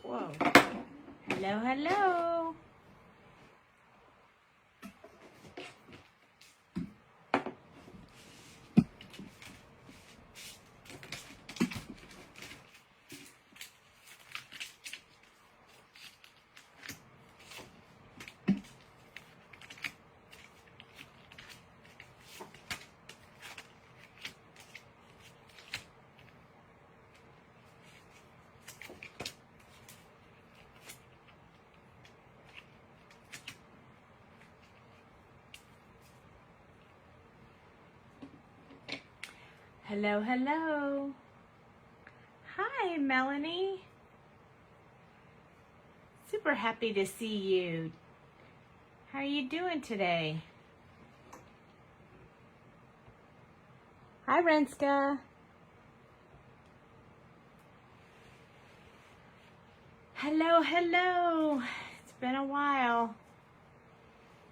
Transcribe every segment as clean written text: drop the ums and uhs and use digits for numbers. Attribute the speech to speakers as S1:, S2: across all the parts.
S1: Whoa. Hello, hello. Hello, hello. Hi, Melanie. Super happy to see you. How are you doing today? Hi, Renska. Hello, hello. It's been a while.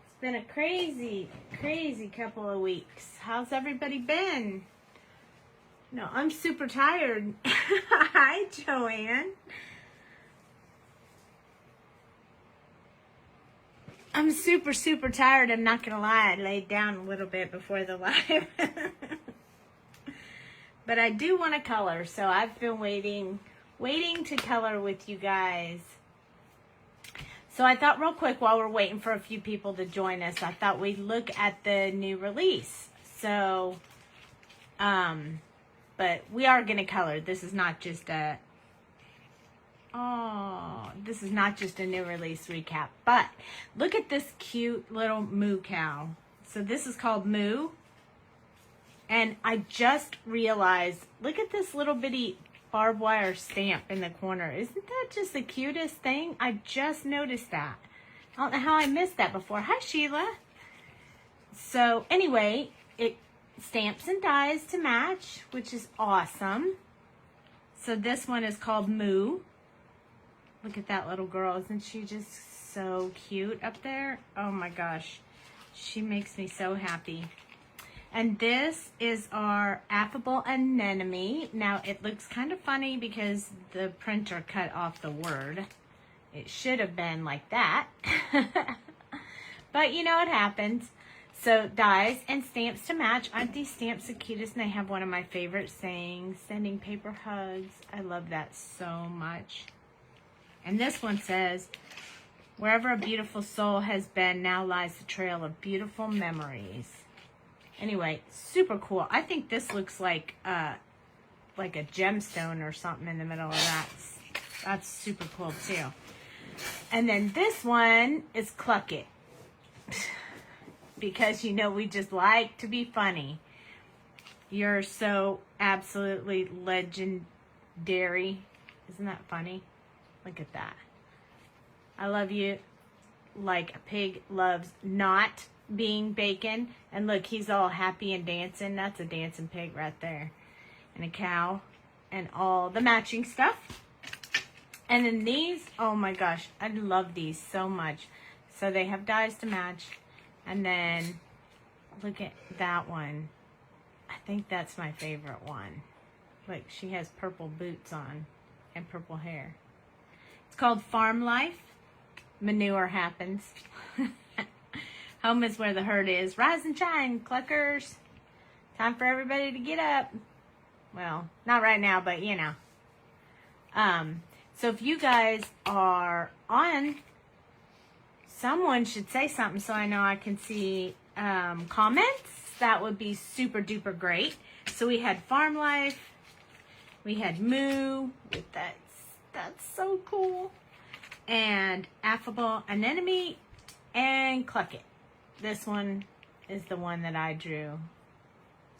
S1: It's been a crazy, crazy couple of weeks. How's everybody been? No, I'm super tired. Hi, Joanne. I'm super, super tired. I'm not going to lie. I laid down a little bit before the live. But I do want to color, so I've been waiting to color with you guys. So I thought real quick while we're waiting for a few people to join us, I thought we'd look at the new release. So, but we are going to color. This is not just a, this is not just a new release recap. But look at this cute little moo cow. So this is called Moo. And I just realized, look at this little bitty barbed wire stamp in the corner. Isn't that just the cutest thing? I just noticed that. I don't know how I missed that before. Hi, Sheila. So anyway, it stamps and dies to match, which is awesome. So this one is called Moo. Look at that little girl. Isn't she just so cute up there? Oh my gosh. She makes me so happy. And this is our affable anemone. Now it looks kind of funny because the printer cut off the word. It should have been like that. But you know, it happens. So dies and stamps to match. Aren't these stamps the cutest? And they have one of my favorite sayings, sending paper hugs. I love that so much. And this one says, wherever a beautiful soul has been, now lies the trail of beautiful memories. Anyway, super cool. I think this looks like a gemstone or something in the middle of that. That's super cool too. And then this one is Cluck It. Because, you know, we just like to be funny. You're so absolutely legendary. Isn't that funny? Look at that. I love you like a pig loves not being bacon. And look, he's all happy and dancing. That's a dancing pig right there. And a cow. And all the matching stuff. And then these, oh my gosh, I love these so much. So they have dies to match. And then, look at that one. I think that's my favorite one. Look, she has purple boots on and purple hair. It's called Farm Life. Manure happens. Home is where the herd is. Rise and shine, cluckers. Time for everybody to get up. Well, not right now, but you know. So if you guys are on, someone should say something so I know I can see comments. That would be super duper great. So we had Farm Life. We had Moo. That's so cool. And Affable Anemone and Cluck It. This one is the one that I drew.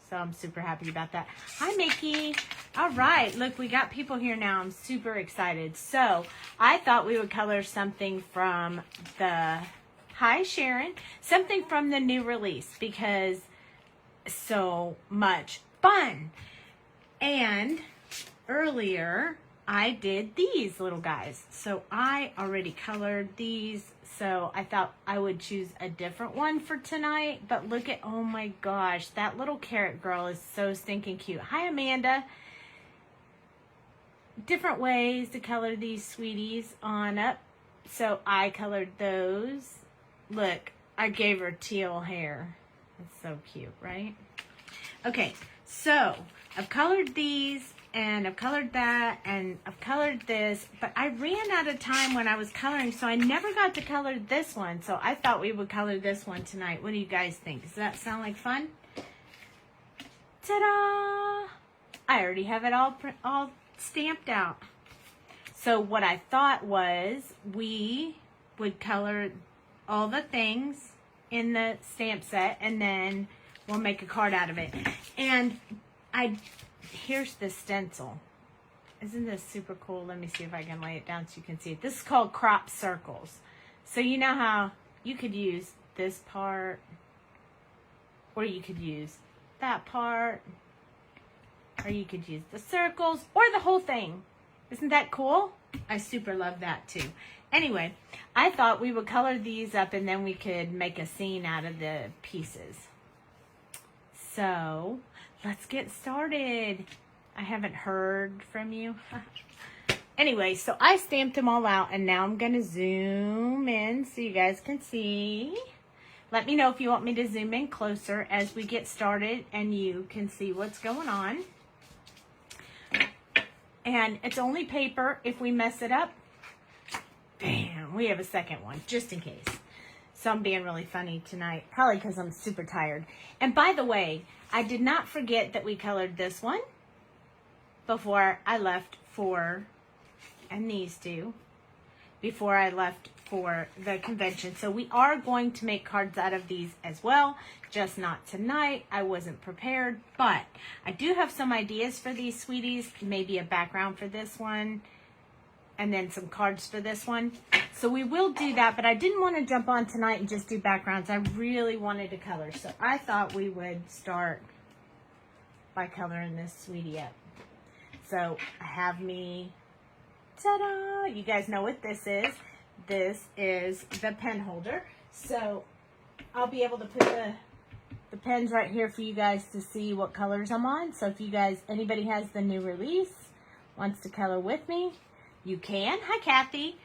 S1: So I'm super happy about that. Hi, Mickey. All right. Look, we got people here now. I'm super excited. So I thought we would color something from the... Hi, Sharon. Something from the new release because so much fun. And earlier, I did these little guys. So I already colored these. So I thought I would choose a different one for tonight. But look at, oh my gosh, that little carrot girl is so stinking cute. Hi, Amanda. different ways to color these sweeties on up. So I colored those. Look, I gave her teal hair. It's so cute, right? Okay, so I've colored these, and I've colored that, and I've colored this, but I ran out of time when I was coloring, so I never got to color this one. So I thought we would color this one tonight. What do you guys think? Does that sound like fun? Ta-da! I already have it all stamped out. So what I thought was we would color all the things in the stamp set, and then we'll make a card out of it. And here's the stencil. Isn't this super cool? Let me see if I can lay it down so you can see it. This is called crop circles. So you know how you could use this part, or you could use that part, or you could use the circles, or the whole thing. Isn't that cool? I super love that too. Anyway, I thought we would color these up and then we could make a scene out of the pieces. So let's get started. I haven't heard from you. Anyway, so I stamped them all out, and now I'm going to zoom in so you guys can see. Let me know if you want me to zoom in closer as we get started and you can see what's going on. And it's only paper. If we mess it up, bam, we have a second one just in case. So I'm being really funny tonight, probably because I'm super tired. And by the way, I did not forget that we colored this one before I left for, and these two, before I left for the convention. So we are going to make cards out of these as well, just not tonight. I wasn't prepared, but I do have some ideas for these sweeties, maybe a background for this one, and then some cards for this one. So we will do that, but I didn't want to jump on tonight and just do backgrounds. I really wanted to color, so I thought we would start by coloring this sweetie up. So I have me, ta-da! You guys know what this is. This is the pen holder. So I'll be able to put the pens right here for you guys to see what colors I'm on. So if you guys, anybody has the new release, wants to color with me, you can. Hi, Kathy.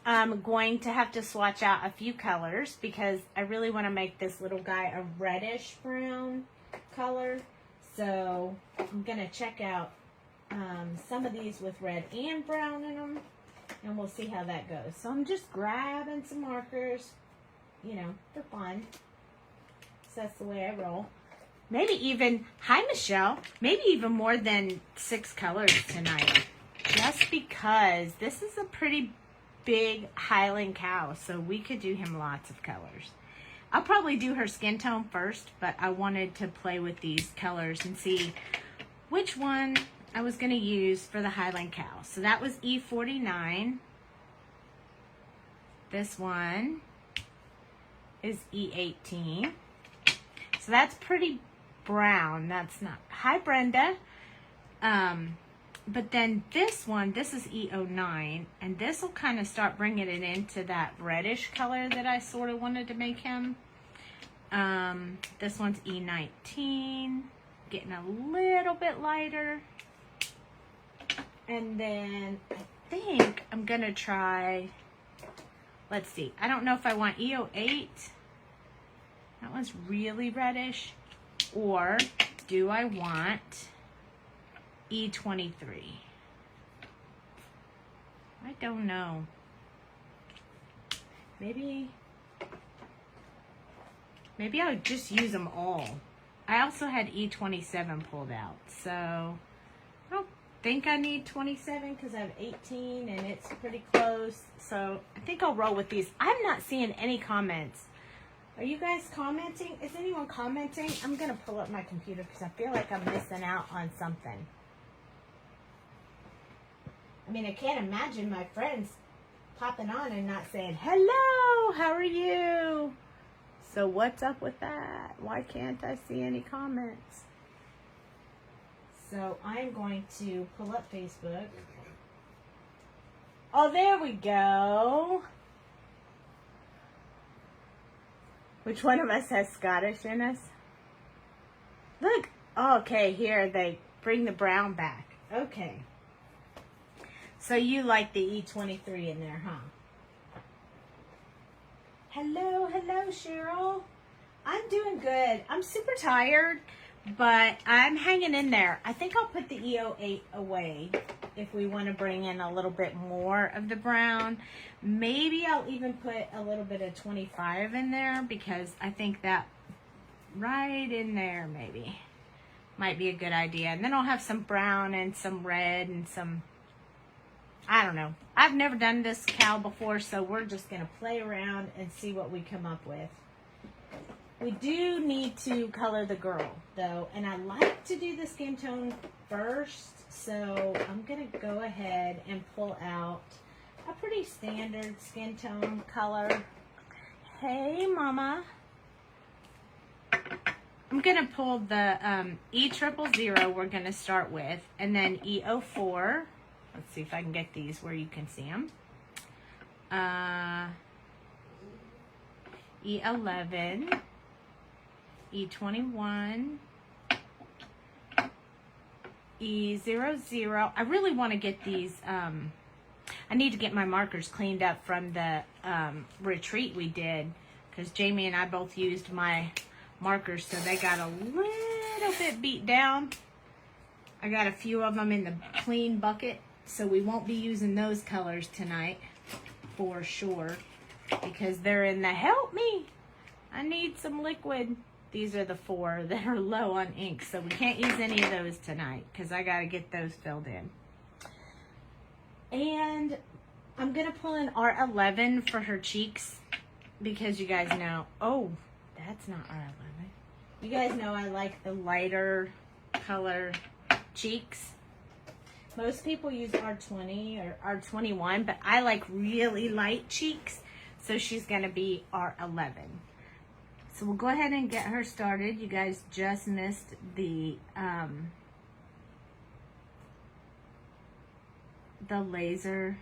S1: I'm going to have to swatch out a few colors because I really want to make this little guy a reddish brown color. So I'm going to check out some of these with red and brown in them, and we'll see how that goes. So I'm just grabbing some markers, you know, for fun. So that's the way I roll. Maybe even, hi Michelle, maybe even more than 6 colors tonight. Just because this is a pretty big Highland cow, so we could do him lots of colors. I'll probably do her skin tone first, but I wanted to play with these colors and see which one I was going to use for the Highland cow. So that was E49. This one is E18. So that's pretty brown. That's not. Hi, Brenda. But then this one, this is E09, and this will kind of start bringing it into that reddish color that I sort of wanted to make him. This one's E19, getting a little bit lighter. And then I think I'm going to try, let's see, I don't know if I want E08. That one's really reddish. Or do I want E23? I don't know. Maybe I'll just use them all. I also had E27 pulled out, so I don't think I need 27 because I have 18 and it's pretty close. So I think I'll roll with these. I'm not seeing any comments. Are you guys commenting? Is anyone commenting? I'm going to pull up my computer because I feel like I'm missing out on something. I mean, I can't imagine my friends popping on and not saying, hello, how are you? So what's up with that? Why can't I see any comments? So I'm going to pull up Facebook. Oh, there we go. Which one of us has Scottish in us? Look. Oh, okay, here they bring the brown back. Okay. So you like the E23 in there, huh? Hello, Cheryl. I'm doing good. I'm super tired, but I'm hanging in there. I think I'll put the E08 away if we want to bring in a little bit more of the brown. Maybe I'll even put a little bit of 25 in there because I think that right in there maybe might be a good idea. And then I'll have some brown and some red and some, I don't know. I've never done this cow before, so we're just going to play around and see what we come up with. We do need to color the girl, though, and I like to do the skin tone first, so I'm going to go ahead and pull out a pretty standard skin tone color. Hey, Mama. I'm going to pull the E000 we're going to start with, and then E04. Let's see if I can get these where you can see them. E11, E21, E00. I really want to get these, I need to get my markers cleaned up from the retreat we did, because Jamie and I both used my markers, so they got a little bit beat down. I got a few of them in the clean bucket, so we won't be using those colors tonight for sure, because they're in the help me. I need some liquid. These are the 4 that are low on ink, so we can't use any of those tonight because I got to get those filled in. And I'm going to pull in R11 for her cheeks because you guys know, oh, that's not R11. You guys know I like the lighter color cheeks. Most people use R20 or R21, but I like really light cheeks, so she's going to be R11. So we'll go ahead and get her started. You guys just missed the laser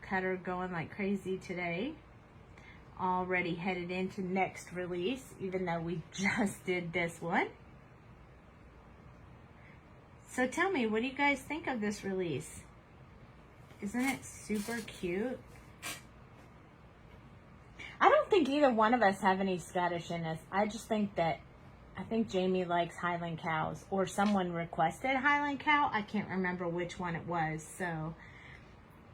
S1: cutter going like crazy today. Already headed into next release, even though we just did this one. So tell me, what do you guys think of this release? Isn't it super cute? I don't think either one of us have any Scottish in us. I just think that, I think Jamie likes Highland cows, or someone requested Highland cow. I can't remember which one it was, so,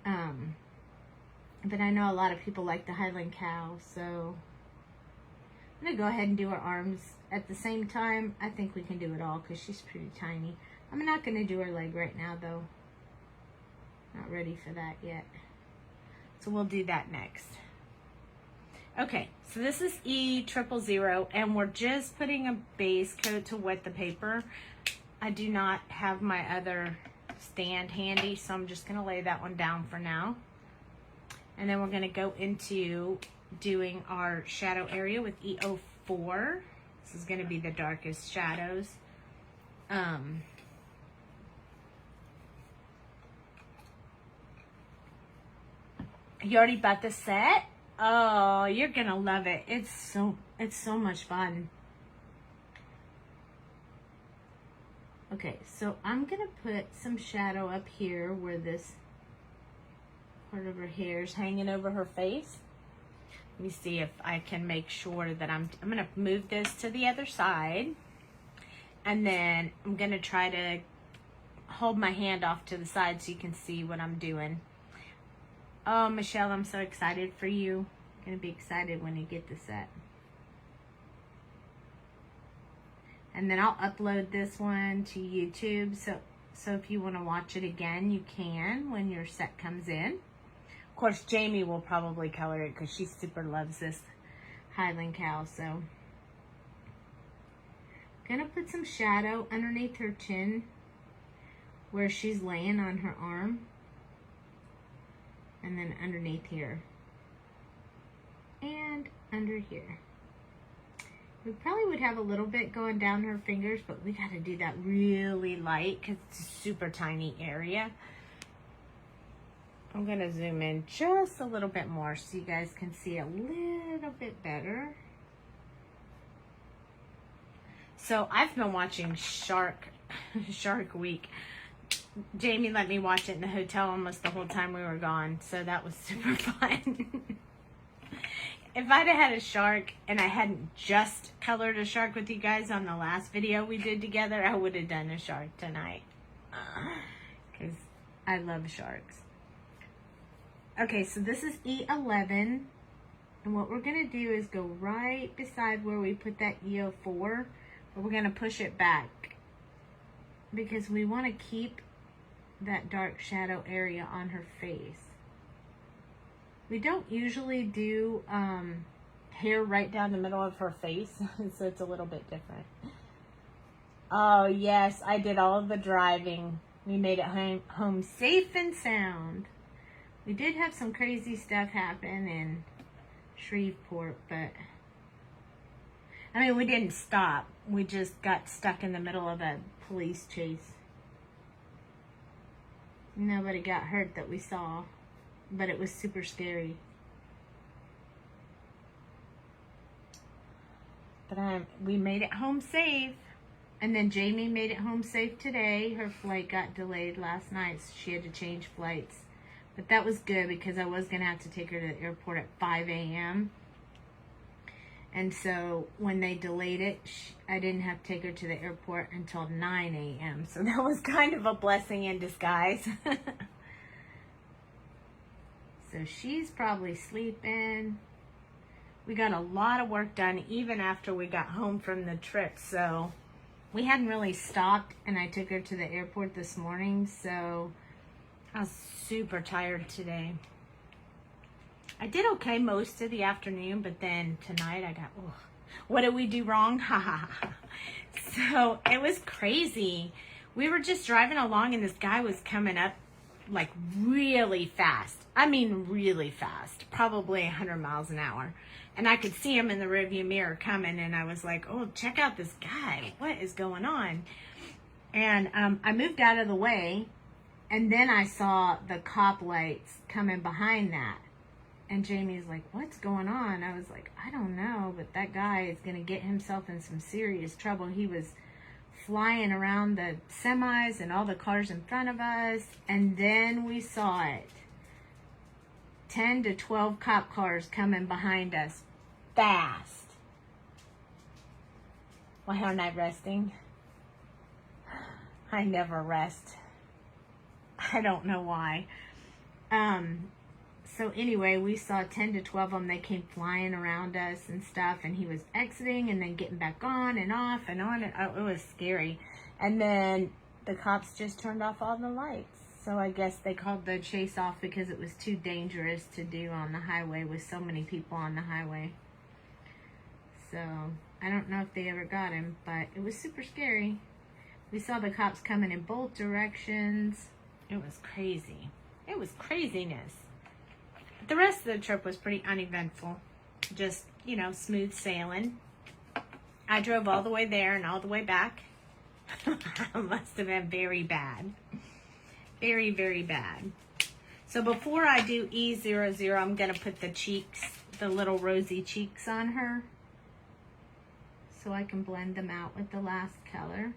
S1: but I know a lot of people like the Highland cow, so I'm going to go ahead and do her arms at the same time. I think we can do it all because she's pretty tiny. I'm not going to do her leg right now, though. Not ready for that yet. So we'll do that next. Okay, so this is E000, and we're just putting a base coat to wet the paper. I do not have my other stand handy, so I'm just going to lay that one down for now. And then we're going to go into doing our shadow area with E04. This is going to be the darkest shadows. You already bought the set? Oh, you're gonna love it. It's so much fun. Okay, so I'm gonna put some shadow up here where this part of her hair is hanging over her face. Let me see if I can make sure that I'm gonna move this to the other side, and then I'm gonna try to hold my hand off to the side so you can see what I'm doing. Oh, Michelle, I'm so excited for you. I'm going to be excited when you get the set. And then I'll upload this one to YouTube. So if you want to watch it again, you can when your set comes in. Of course, Jamie will probably color it because she super loves this Highland cow. So I'm going to put some shadow underneath her chin where she's laying on her arm. And then underneath here. And under here. We probably would have a little bit going down her fingers, but we got to do that really light because it's a super tiny area. I'm going to zoom in just a little bit more so you guys can see a little bit better. So I've been watching Shark Week. Jamie let me watch it in the hotel almost the whole time we were gone, so that was super fun. If I'd have had a shark and I hadn't just colored a shark with you guys on the last video we did together, I would have done a shark tonight. Because I love sharks. Okay, so this is E11. And what we're going to do is go right beside where we put that E04. But we're going to push it back. Because we want to keep that dark shadow area on her face. We don't usually do hair right down the middle of her face, so it's a little bit different. Oh yes, I did all of the driving. We made it home safe and sound. We did have some crazy stuff happen in Shreveport, but I mean, we didn't stop. We just got stuck in the middle of a police chase. Nobody got hurt that we saw. But it was super scary. But we made it home safe. And then Jamie made it home safe today. Her flight got delayed last night, so she had to change flights. But that was good because I was going to have to take her to the airport at 5 a.m. And so when they delayed it, I didn't have to take her to the airport until 9 a.m. So that was kind of a blessing in disguise. So she's probably sleeping. We got a lot of work done even after we got home from the trip. So we hadn't really stopped, and I took her to the airport this morning. So I was super tired today. I did okay most of the afternoon, but then tonight I got, oh, what did we do wrong? So it was crazy. We were just driving along, and this guy was coming up like really fast. I mean really fast, probably 100 miles an hour. And I could see him in the rearview mirror coming, and I was like, oh, check out this guy. What is going on? And I moved out of the way, and then I saw the cop lights coming behind that. And Jamie's like, what's going on? I was like, I don't know, but that guy is going to get himself in some serious trouble. He was flying around the semis and all the cars in front of us, and then we saw it. 10 to 12 cop cars coming behind us fast. Why aren't I resting? I never rest. I don't know why. So anyway, we saw 10 to 12 of them. They came flying around us and stuff, and he was exiting and then getting back on and off and on. And it was scary. And then the cops just turned off all the lights. So I guess they called the chase off because it was too dangerous to do on the highway with so many people on the highway. So I don't know if they ever got him, but it was super scary. We saw the cops coming in both directions. It was crazy. It was craziness. The rest of the trip was pretty uneventful. Just, you know, smooth sailing. I drove all the way there and all the way back. Must have been very bad. Very, very bad. So before I do E00, I'm going to put the cheeks, the little rosy cheeks on her. So I can blend them out with the last color.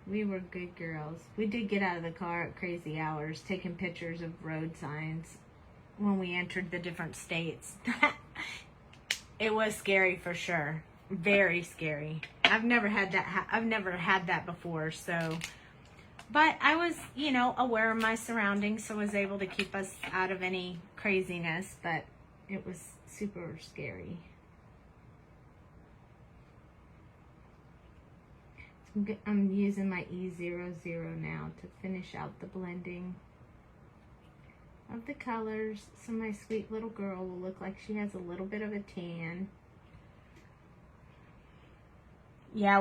S1: We were good girls. We did get out of the car at crazy hours, taking pictures of road signs when we entered the different states. It was scary for sure. Very scary. I've never had that. I've never had that before. So, but I was, you know, aware of my surroundings, so I was able to keep us out of any craziness. But it was super scary. I'm using my E00 now to finish out the blending of the colors, so my sweet little girl will look like she has a little bit of a tan. Yeah,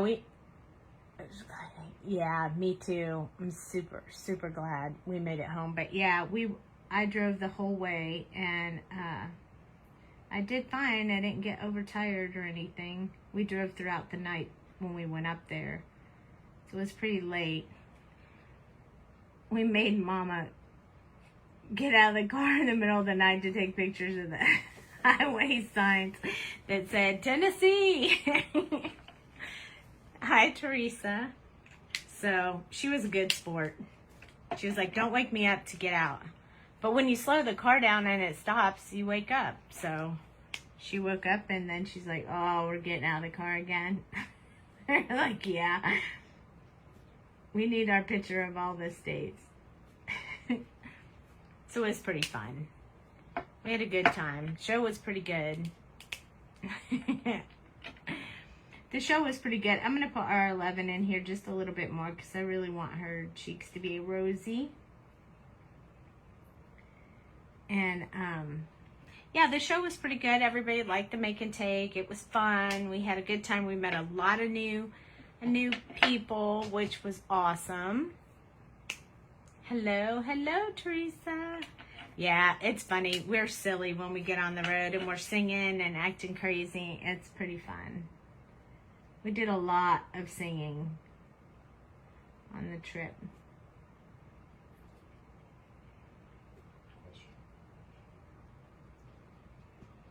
S1: me too. I'm super, super glad we made it home. But yeah, I drove the whole way, and I did fine. I didn't get overtired or anything. We drove throughout the night when we went up there. So it was pretty late. We made Mama get out of the car in the middle of the night to take pictures of the highway signs that said Tennessee. Hi, Teresa. So she was a good sport. She was like, don't wake me up to get out. But when you slow the car down and it stops, you wake up. So she woke up and then she's like, oh, we're getting out of the car again. Like, yeah. We need our picture of all the states. So it was pretty fun. We had a good time. Show was pretty good. The show was pretty good. I'm going to put R11 in here just a little bit more because I really want her cheeks to be rosy. And, yeah, the show was pretty good. Everybody liked the make and take. It was fun. We had a good time. We met a lot of new people, which was awesome. Hello, Teresa. Yeah, it's funny. We're silly when we get on the road and we're singing and acting crazy. It's pretty fun. We did a lot of singing on the trip.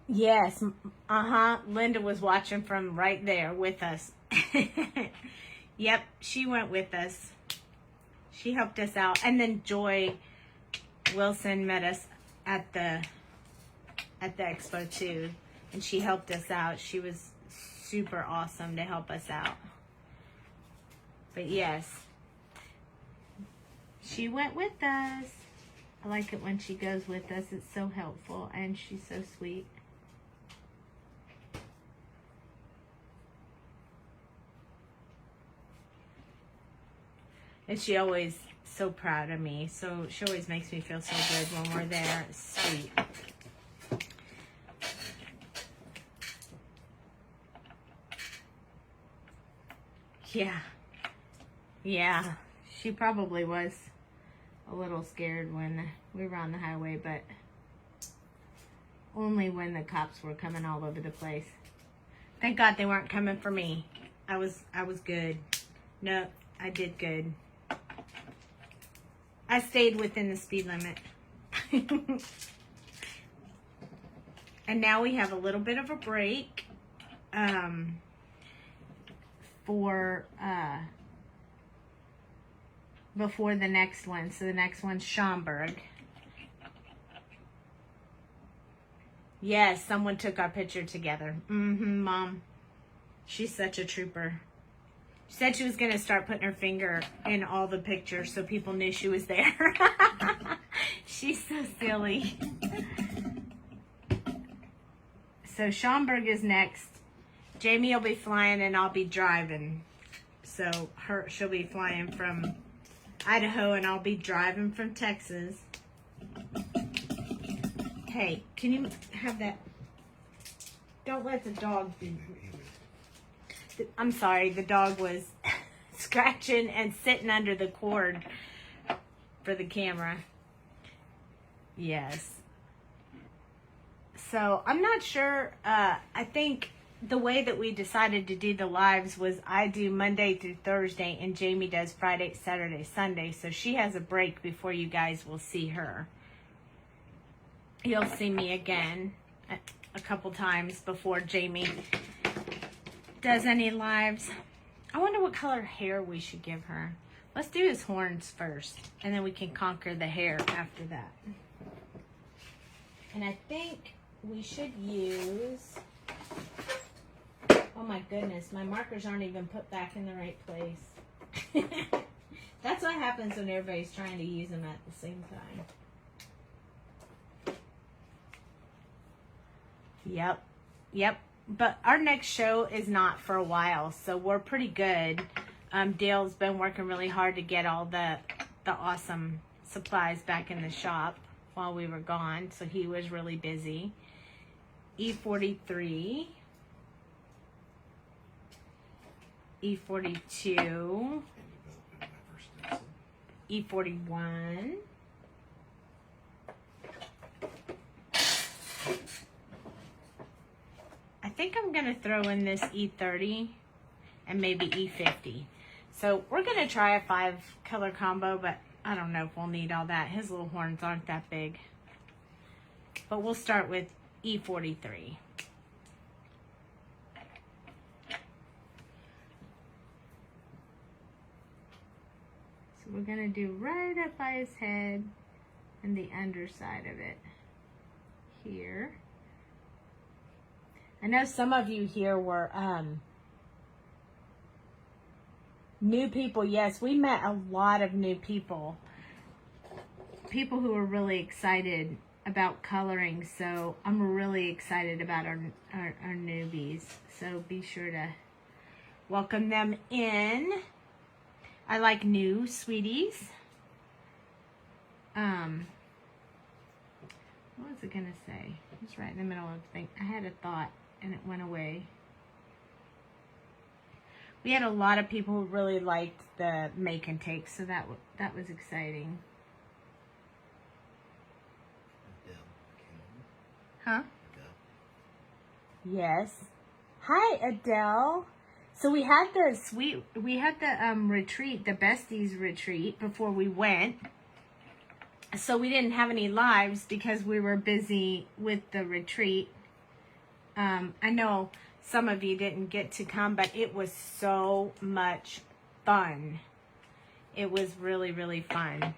S1: Yes, Linda was watching from right there with us. Yep, she went with us. She helped us out. And then Joy Wilson met us at the expo too. And she helped us out. She was super awesome to help us out. But yes, she went with us. I like it when she goes with us. It's so helpful and she's so sweet. And she always so proud of me. So she always makes me feel so good when we're there. It's sweet. Yeah. Yeah. She probably was a little scared when we were on the highway, but only when the cops were coming all over the place. Thank God they weren't coming for me. I was good. No, I did good. I stayed within the speed limit. And now we have a little bit of a break for before the next one. So the next one's Schaumburg. Yes, someone took our picture together. Mom. She's such a trooper. She said she was going to start putting her finger in all the pictures so people knew she was there. She's so silly. So Schaumburg is next. Jamie will be flying and I'll be driving. So she'll be flying from Idaho and I'll be driving from Texas. Hey, can you have that? Don't let the dog be. I'm sorry, the dog was scratching and sitting under the cord for the camera. Yes. So I'm not sure. I think the way that we decided to do the lives was I do Monday through Thursday and Jamie does Friday, Saturday, Sunday. So she has a break before you guys will see her. You'll see me again a couple times before Jamie does any lives. I wonder what color hair we should give her. Let's do his horns first, and then we can conquer the hair after that. And I think we should use, oh my goodness, my markers aren't even put back in the right place. That's what happens when everybody's trying to use them at the same time. Yep. But our next show is not for a while, so we're pretty good. Dale's been working really hard to get all the awesome supplies back in the shop while we were gone, so he was really busy. E43, E42, E41, I think I'm going to throw in this E30 and maybe E50. So we're going to try a 5-color combo, but I don't know if we'll need all that. His little horns aren't that big. But we'll start with E43. So we're going to do right up by his head and the underside of it here. I know some of you here were new people. Yes, we met a lot of new people. People who are really excited about coloring. So I'm really excited about our newbies. So be sure to welcome them in. I like new sweeties. What was it gonna say? It was right in the middle of the thing. I had a thought and it went away. We had a lot of people who really liked the make and take, so that was exciting. Huh? Yes. Hi, Adele. So we had the retreat, the besties retreat before we went. So we didn't have any lives because we were busy with the retreat. I know some of you didn't get to come, but it was so much fun. It was really, really fun.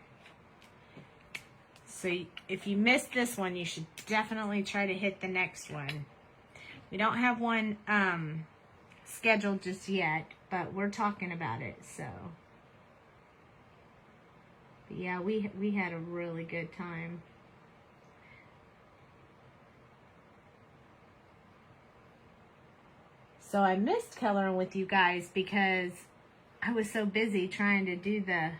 S1: So if you missed this one, you should definitely try to hit the next one. We don't have one scheduled just yet, but we're talking about it. So, but yeah, we had a really good time. So I missed coloring with you guys because I was so busy trying to do the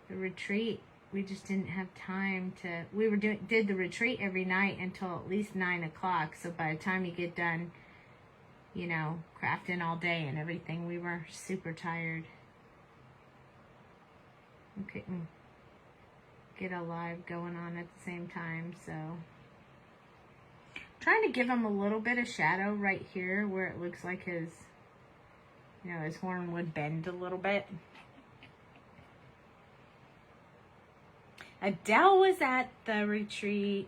S1: retreat. We just didn't have time to. We did the retreat every night until at least 9 o'clock. So by the time you get done, you know, crafting all day and everything, we were super tired. We couldn't get a live going on at the same time, so. Trying to give him a little bit of shadow right here where it looks like his, you know, his horn would bend a little bit. Adele was at the retreat.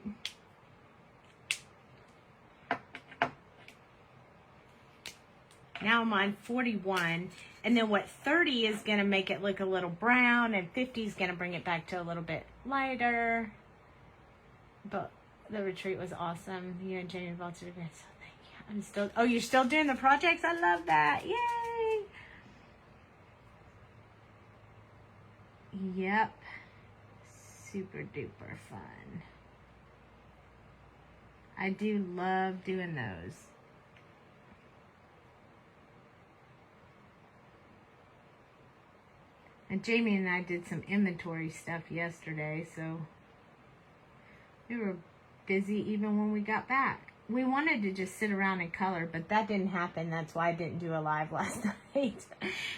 S1: Now I'm on 41. And then what 30 is going to make it look a little brown, and 50 is going to bring it back to a little bit lighter. But the retreat was awesome. You and Jamie both did it. So thank you. I'm still, oh, you're still doing the projects? I love that. Yay. Yep. Super duper fun. I do love doing those. And Jamie and I did some inventory stuff yesterday, so we were busy even when we got back. We wanted to just sit around and color, but that didn't happen. That's why I didn't do a live last night.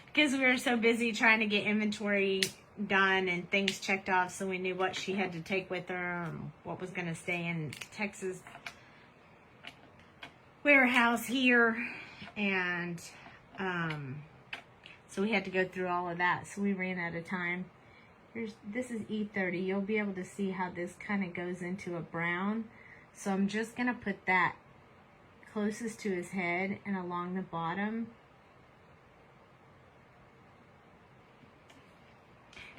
S1: Because we were so busy trying to get inventory done and things checked off, so we knew what she had to take with her and what was going to stay in Texas warehouse here. And so we had to go through all of that, so we ran out of time. This is E30. You'll be able to see how this kind of goes into a brown. So I'm just going to put that closest to his head and along the bottom.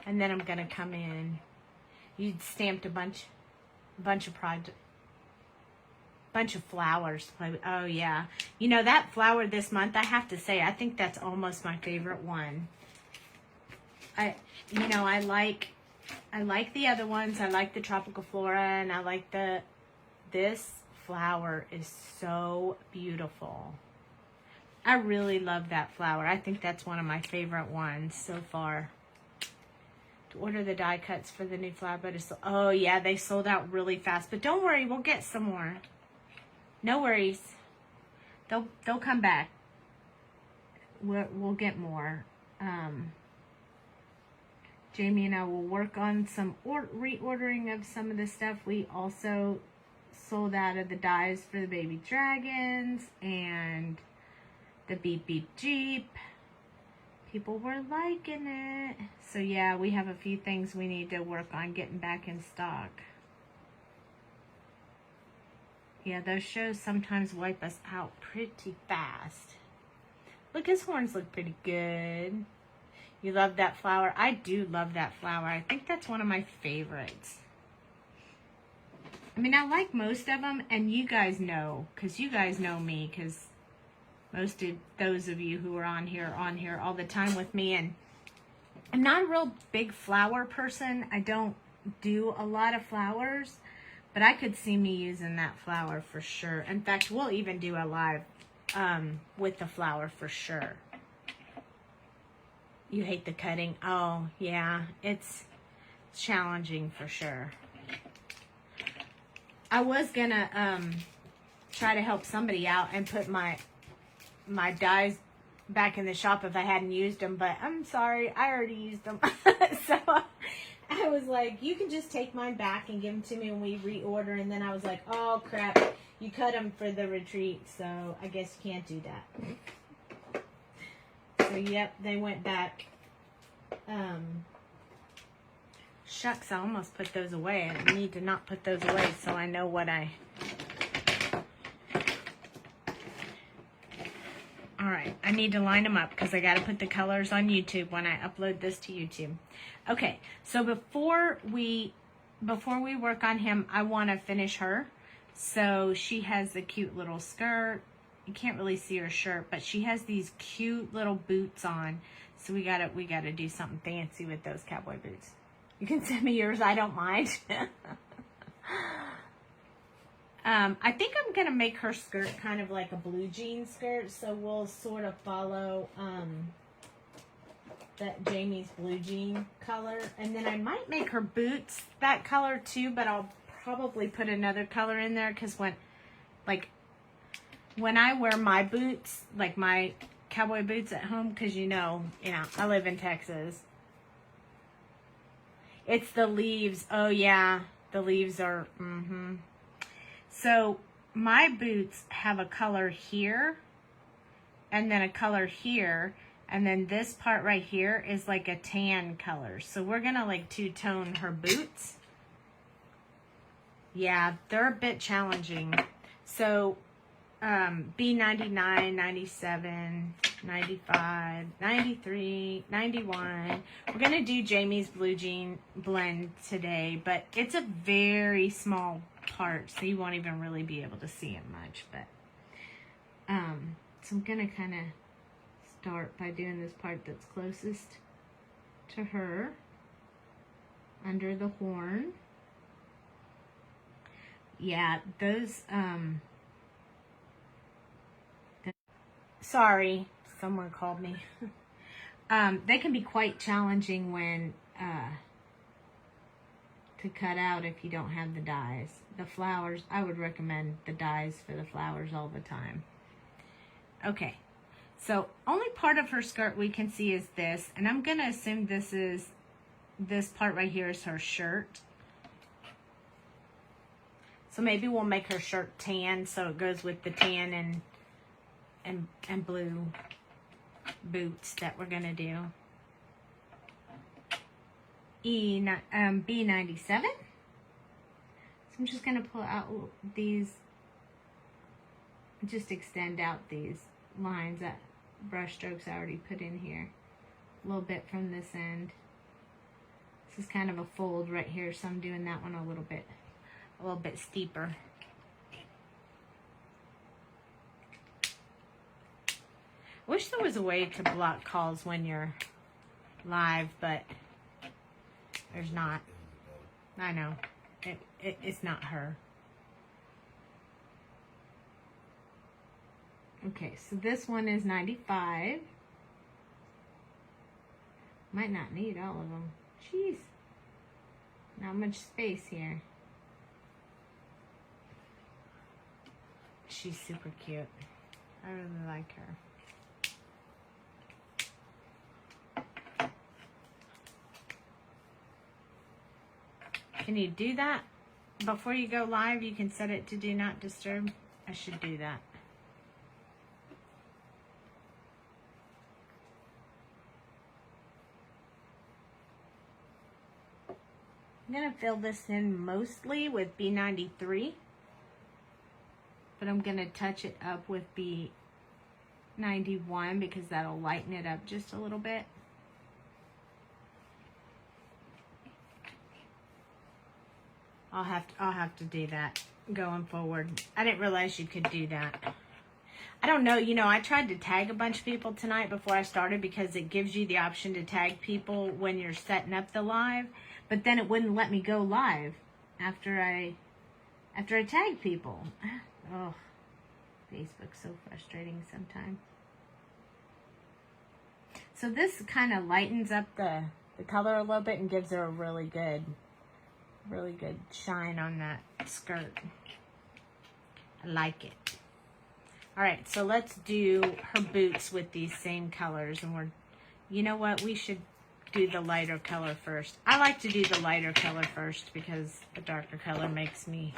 S1: And then I'm going to come in. You stamped a bunch of flowers to play with. Oh yeah. You know, that flower this month, I have to say, I think that's almost my favorite one. I like the other ones. I like the tropical flora, and I like this flower is so beautiful. I really love that flower. I think that's one of my favorite ones so far. To order the die cuts for the new flower, but it's, oh yeah, they sold out really fast. But don't worry, we'll get some more. No worries. They'll come back. We'll get more. Jamie and I will work on some reordering of some of the stuff. We also sold out of the dies for the baby dragons and the Beep Beep Jeep. People were liking it. So yeah, we have a few things we need to work on getting back in stock. Yeah, those shows sometimes wipe us out pretty fast. Look, his horns look pretty good. You love that flower? I do love that flower. I think that's one of my favorites. I mean, I like most of them, and you guys know, because you guys know me, because most of those of you who are on here all the time with me, and I'm not a real big flower person. I don't do a lot of flowers, but I could see me using that flower for sure. In fact, we'll even do a live with the flower for sure. You hate the cutting? Oh, yeah, it's challenging for sure. I was gonna try to help somebody out and put my dies back in the shop if I hadn't used them, but I'm sorry, I already used them. So I was like, you can just take mine back and give them to me when we reorder. And then I was like, oh crap, you cut them for the retreat, so I guess you can't do that. So yep, they went back. Shucks, I almost put those away. I need to not put those away so I know what Alright, I need to line them up because I got to put the colors on YouTube when I upload this to YouTube. Okay, so before we work on him, I want to finish her. So she has the cute little skirt. You can't really see her shirt, but she has these cute little boots on. So we gotta do something fancy with those cowboy boots. You can send me yours, I don't mind. I think I'm going to make her skirt kind of like a blue jean skirt. So we'll sort of follow that Jamie's blue jean color. And then I might make her boots that color too, but I'll probably put another color in there because when I wear my boots, like my cowboy boots at home, because you know, I live in Texas. It's the leaves. Oh, yeah. The leaves are... So, my boots have a color here, and then a color here, and then this part right here is like a tan color. So, we're going to like two-tone her boots. Yeah, they're a bit challenging. So, B99, 97, 95, 93, 91. We're going to do Jamie's blue jean blend today, but it's a very small part, so you won't even really be able to see it much. But so I'm going to kind of start by doing this part that's closest to her under the horn. Yeah, those sorry, someone called me. They can be quite challenging when to cut out if you don't have the dies. The flowers, I would recommend the dies for the flowers all the time. Okay, so only part of her skirt we can see is this, and I'm going to assume this part right here is her shirt. So maybe we'll make her shirt tan so it goes with the tan and blue boots that we're gonna do. B97. So I'm just gonna pull out these, just extend out these lines, that brush strokes I already put in here. A little bit from this end. This is kind of a fold right here, so I'm doing that one a little bit steeper. Wish there was a way to block calls when you're live, but there's not. I know. It's not her. Okay, so this one is 95. Might not need all of them. Jeez. Not much space here. She's super cute. I really like her. Can you do that before you go live? You can set it to do not disturb. I should do that. I'm going to fill this in mostly with B93. But I'm going to touch it up with B91 because that'll lighten it up just a little bit. I'll have to do that going forward. I didn't realize you could do that. I don't know, you know, I tried to tag a bunch of people tonight before I started because it gives you the option to tag people when you're setting up the live, but then it wouldn't let me go live after I tag people. Oh, Facebook's so frustrating sometimes. So this kind of lightens up the color a little bit and gives her a really good shine on that skirt. I like it. All right, so let's do her boots with these same colors. And you know what? We should do the lighter color first. I like to do the lighter color first because the darker color makes me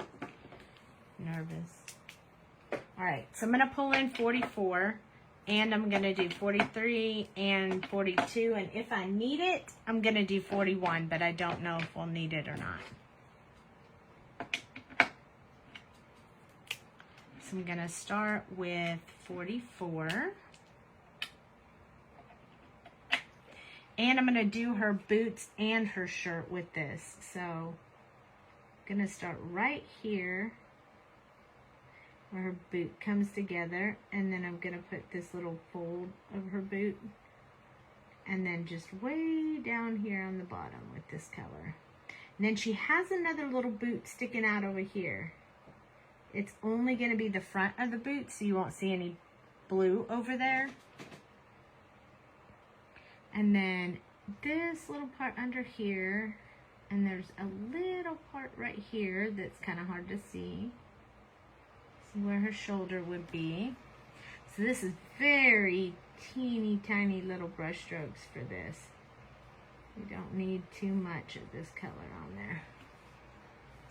S1: nervous. All right, so I'm gonna pull in 44 and I'm gonna do 43 and 42. And if I need it, I'm gonna do 41, but I don't know if we'll need it or not. So I'm going to start with 44. And I'm going to do her boots and her shirt with this. So I'm going to start right here where her boot comes together. And then I'm going to put this little fold of her boot. And then just way down here on the bottom with this color. And then she has another little boot sticking out over here. It's only going to be the front of the boot, so you won't see any blue over there. And then this little part under here, and there's a little part right here that's kind of hard to see. See where her shoulder would be. So this is very teeny tiny little brush strokes for this. You don't need too much of this color on there.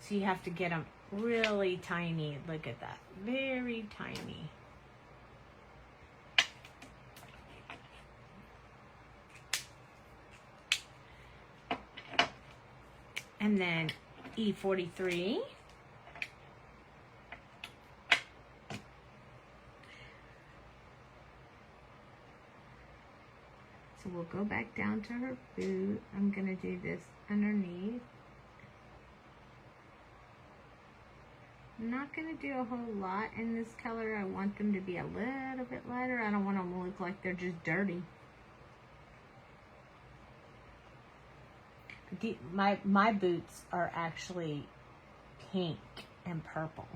S1: So you have to get them really tiny. Look at that. Very tiny. And then E43. So we'll go back down to her boot. I'm going to do this underneath. I'm not going to do a whole lot in this color. I want them to be a little bit lighter. I don't want them to look like they're just dirty. My boots are actually pink and purple.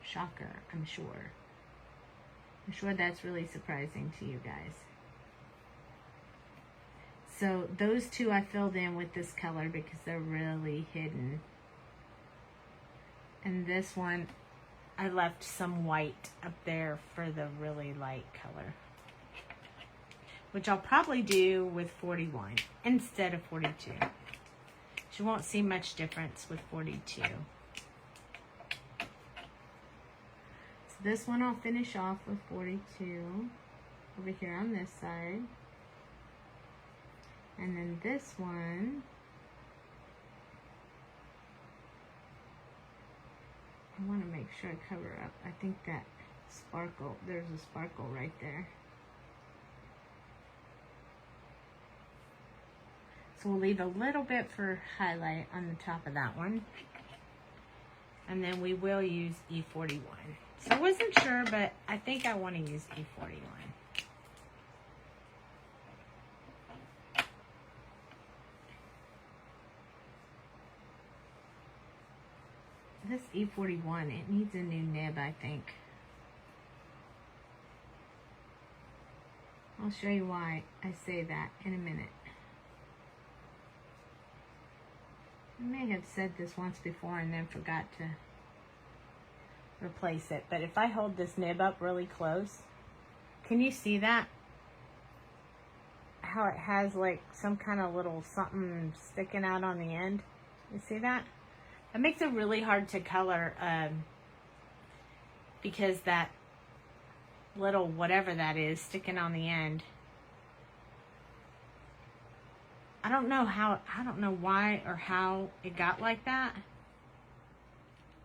S1: Shocker, I'm sure. I'm sure that's really surprising to you guys. So those two I filled in with this color because they're really hidden. And this one, I left some white up there for the really light color. Which I'll probably do with 41 instead of 42. You won't see much difference with 42. So this one I'll finish off with 42 over here on this side. And then this one, I want to make sure I cover up. I think that sparkle, there's a sparkle right there. So we'll leave a little bit for highlight on the top of that one. And then we will use E41. So I wasn't sure, but I think I want to use E41. This E41, it needs a new nib, I think. I'll show you why I say that in a minute. I may have said this once before and then forgot to replace it. But if I hold this nib up really close, can you see that? How it has like some kind of little something sticking out on the end. You see that? That makes it really hard to color because that little whatever that is sticking on the end. I don't know why or how it got like that.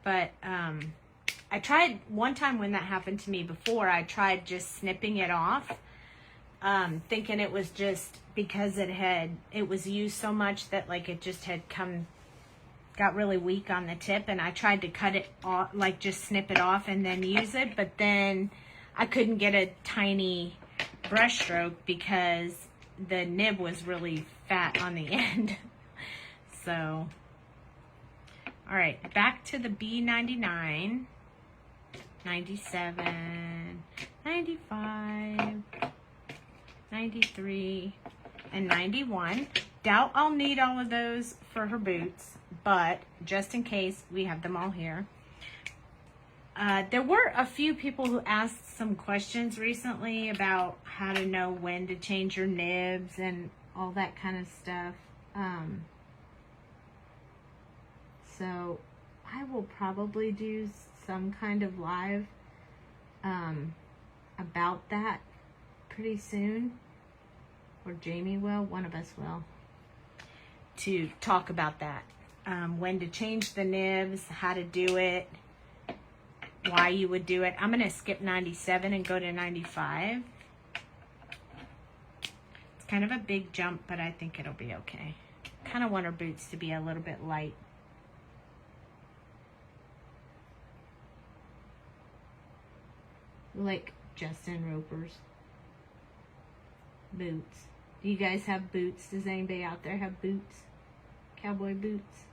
S1: But I tried one time when that happened to me before, I tried just snipping it off, thinking it was just because it was used so much that like it just had come got really weak on the tip, and I tried to cut it off, like just snip it off and then use it, but then I couldn't get a tiny brush stroke because the nib was really fat on the end. So, all right, back to the B99, 97, 95, 93, and 91. Doubt I'll need all of those for her boots, but just in case, we have them all here. There were a few people who asked some questions recently about how to know when to change your nibs and all that kind of stuff. So I will probably do some kind of live about that pretty soon, or Jamie will, one of us will, to talk about that. When to change the nibs, how to do it, why you would do it. I'm going to skip 97 and go to 95. It's kind of a big jump, but I think it'll be okay. Kind of want her boots to be a little bit light. Like Justin Roper's boots. Do you guys have boots? Does anybody out there have boots? Cowboy boots?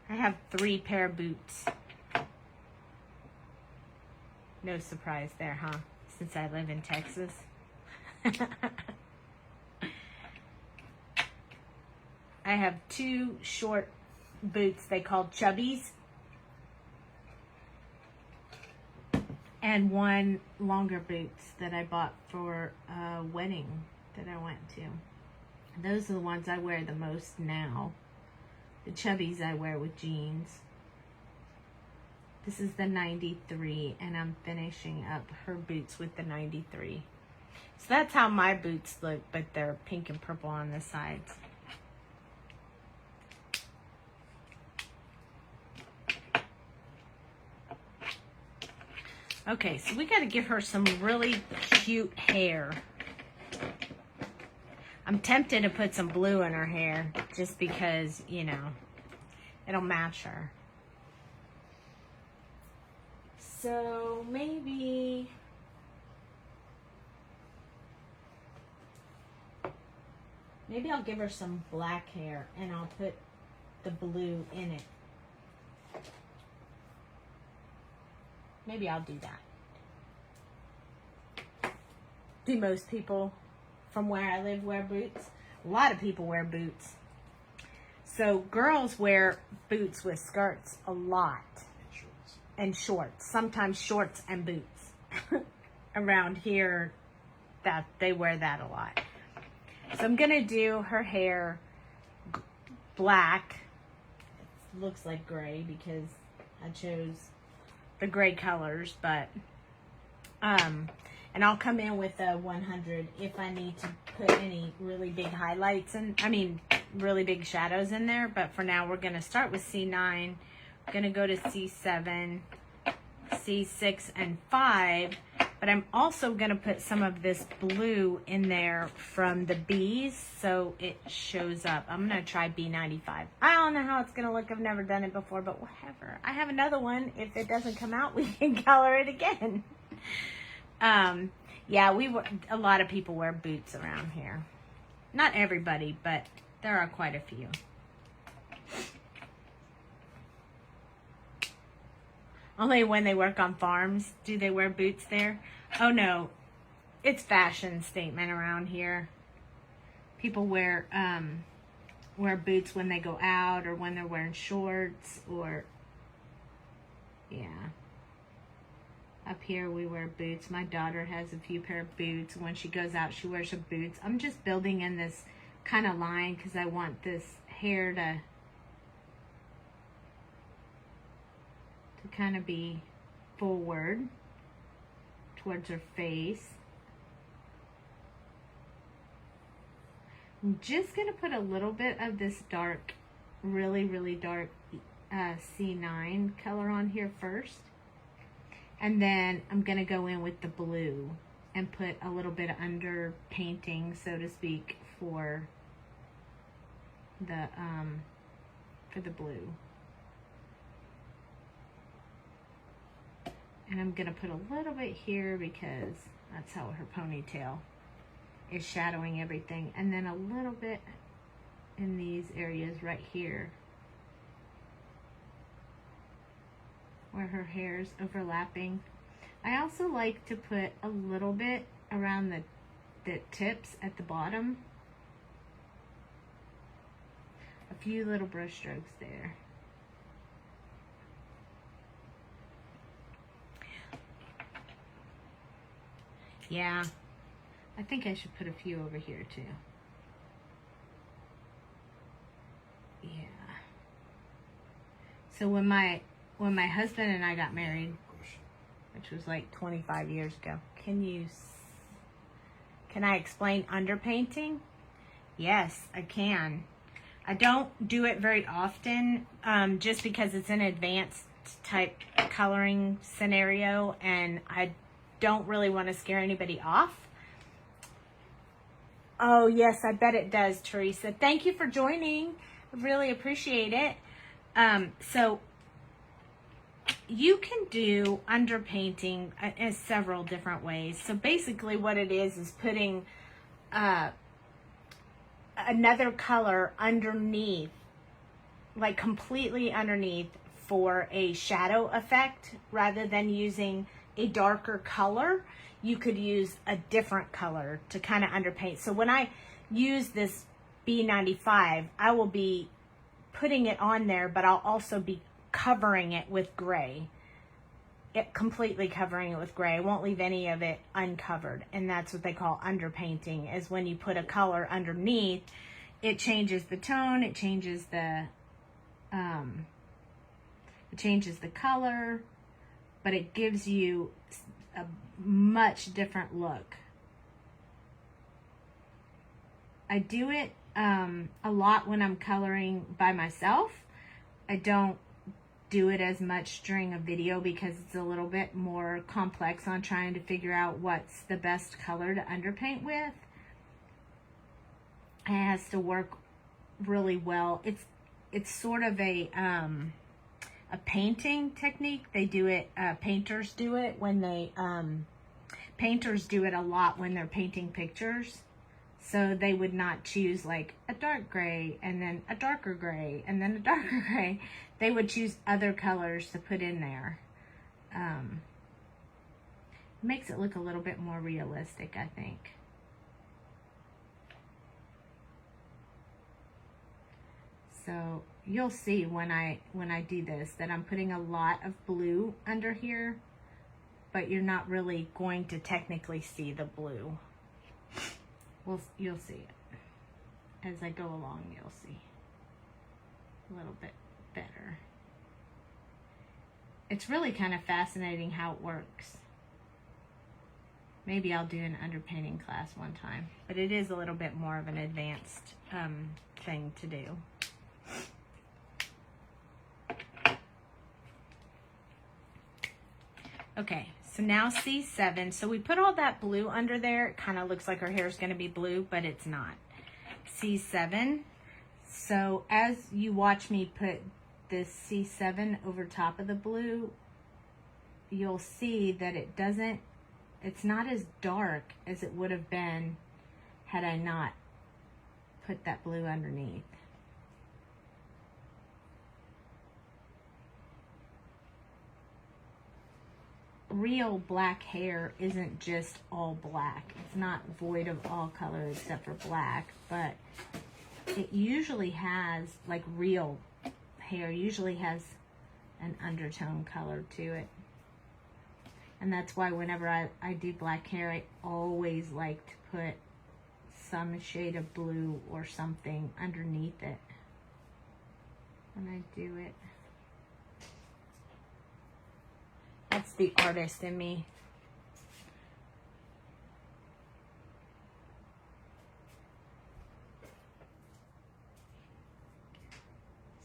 S1: I have 3 pair of boots. No surprise there, huh? Since I live in Texas. I have 2 short boots they call chubbies, and 1 longer boots that I bought for a wedding that I went to. Those are the ones I wear the most now. The chubbies I wear with jeans. This is the 93, and I'm finishing up her boots with the 93. So that's how my boots look, but they're pink and purple on the sides. Okay, so we got to give her some really cute hair. I'm tempted to put some blue in her hair just because, you know, it'll match her. So maybe I'll give her some black hair and I'll put the blue in it. Maybe I'll do that. Do most people from where I live wear boots? A lot of people wear boots. So girls wear boots with skirts a lot. And shorts. Sometimes shorts and boots. Around here, that they wear that a lot. So I'm going to do her hair black. It looks like gray because I chose the gray colors, but and I'll come in with a 100 if I need to put any really big highlights and really big shadows in there. But for now, we're going to start with C9. We're going to go to C7, C6, and 5. But I'm also going to put some of this blue in there from the B's so it shows up. I'm going to try B95. I don't know how it's going to look. I've never done it before, but whatever. I have another one. If it doesn't come out, we can color it again. Yeah, a lot of people wear boots around here. Not everybody, but there are quite a few. Only when they work on farms do they wear boots there. Oh no, it's fashion statement around here. People wear boots when they go out or when they're wearing shorts or, yeah. Up here we wear boots. My daughter has a few pair of boots. When she goes out, she wears her boots. I'm just building in this kind of line because I want this hair to kind of be forward towards her face. I'm just going to put a little bit of this dark, really, really dark C9 color on here first. And then I'm going to go in with the blue and put a little bit of under painting, so to speak, for the blue. And I'm gonna put a little bit here because that's how her ponytail is shadowing everything, and then a little bit in these areas right here where her hair's overlapping. I also like to put a little bit around the tips at the bottom. A few little brush strokes there. Yeah, I think I should put a few over here too. Yeah. So when my husband and I got married, which was like 25 years ago, can I explain underpainting? Yes, I can. I don't do it very often, just because it's an advanced type coloring scenario, and I don't really want to scare anybody off. Oh yes, I bet it does, Teresa. Thank you for joining. I really appreciate it. So you can do underpainting in several different ways. So basically what it is putting another color underneath, like completely underneath, for a shadow effect. Rather than using a darker color, you could use a different color to kind of underpaint. So when I use this B95, I will be putting it on there, but I'll also be covering it with gray. Completely covering it with gray. I won't leave any of it uncovered. And that's what they call underpainting, is when you put a color underneath, it changes the tone, it changes the color, but it gives you a much different look. I do it a lot when I'm coloring by myself. I don't do it as much during a video because it's a little bit more complex on trying to figure out what's the best color to underpaint with. It has to work really well. It's sort of a painting technique. They do it, painters do it when they, painters do it a lot when they're painting pictures. So they would not choose like a dark gray and then a darker gray and then a darker gray. They would choose other colors to put in there. Makes it look a little bit more realistic, I think. So you'll see when I do this that I'm putting a lot of blue under here, but you're not really going to technically see the blue. You'll see it. As I go along, you'll see a little bit better. It's really kind of fascinating how it works. Maybe I'll do an underpainting class one time, but it is a little bit more of an advanced thing to do. Okay, so now C7. So we put all that blue under there. It kind of looks like her hair is going to be blue, but it's not. C7. So as you watch me put this C7 over top of the blue, you'll see that it's not as dark as it would have been had I not put that blue underneath. Real black hair isn't just all black. It's not void of all color except for black, but it usually has, like real hair usually has an undertone color to it. And that's why whenever I do black hair, I always like to put some shade of blue or something underneath it when I do it. That's the artist in me.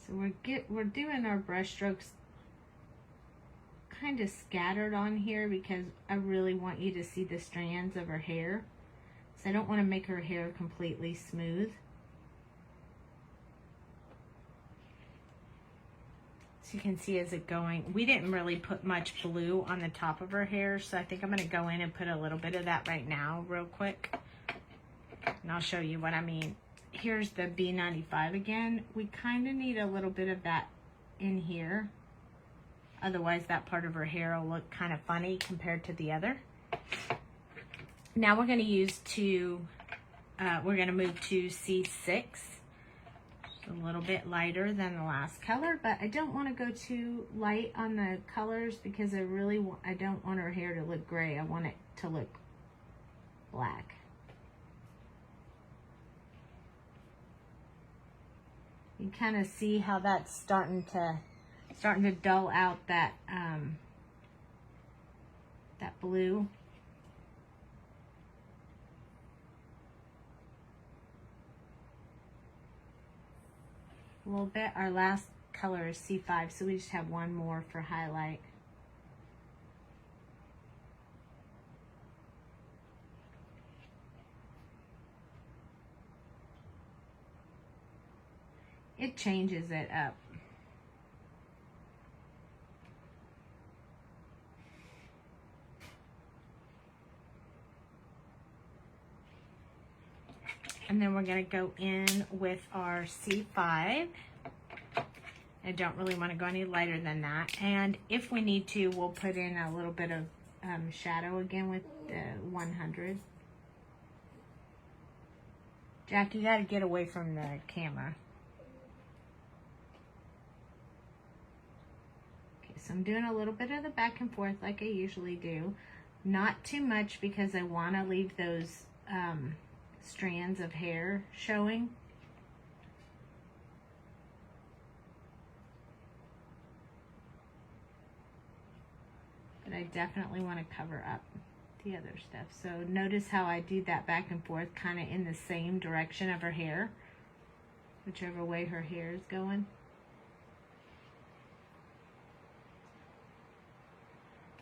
S1: So we're doing our brush strokes kind of scattered on here because I really want you to see the strands of her hair. So I don't want to make her hair completely smooth. So you can see as it going, we didn't really put much blue on the top of her hair, so I think I'm going to go in and put a little bit of that right now real quick. And I'll show you what I mean. Here's the B95 again. We kind of need a little bit of that in here. Otherwise that part of her hair will look kind of funny compared to the other. Now we're going to use we're going to move to C6. A little bit lighter than the last color, but I don't want to go too light on the colors because I don't want her hair to look gray. I want it to look black. You kind of see how that's starting to dull out that that blue. A little bit. Our last color is C5, so we just have one more for highlight. It changes it up. And then we're going to go in with our C5. I don't really want to go any lighter than that. And if we need to, we'll put in a little bit of shadow again with the 100. Jack, you got to get away from the camera. Okay, so I'm doing a little bit of the back and forth like I usually do. Not too much because I want to leave those strands of hair showing. But I definitely want to cover up the other stuff. So notice how I do that back and forth kind of in the same direction of her hair, whichever way her hair is going.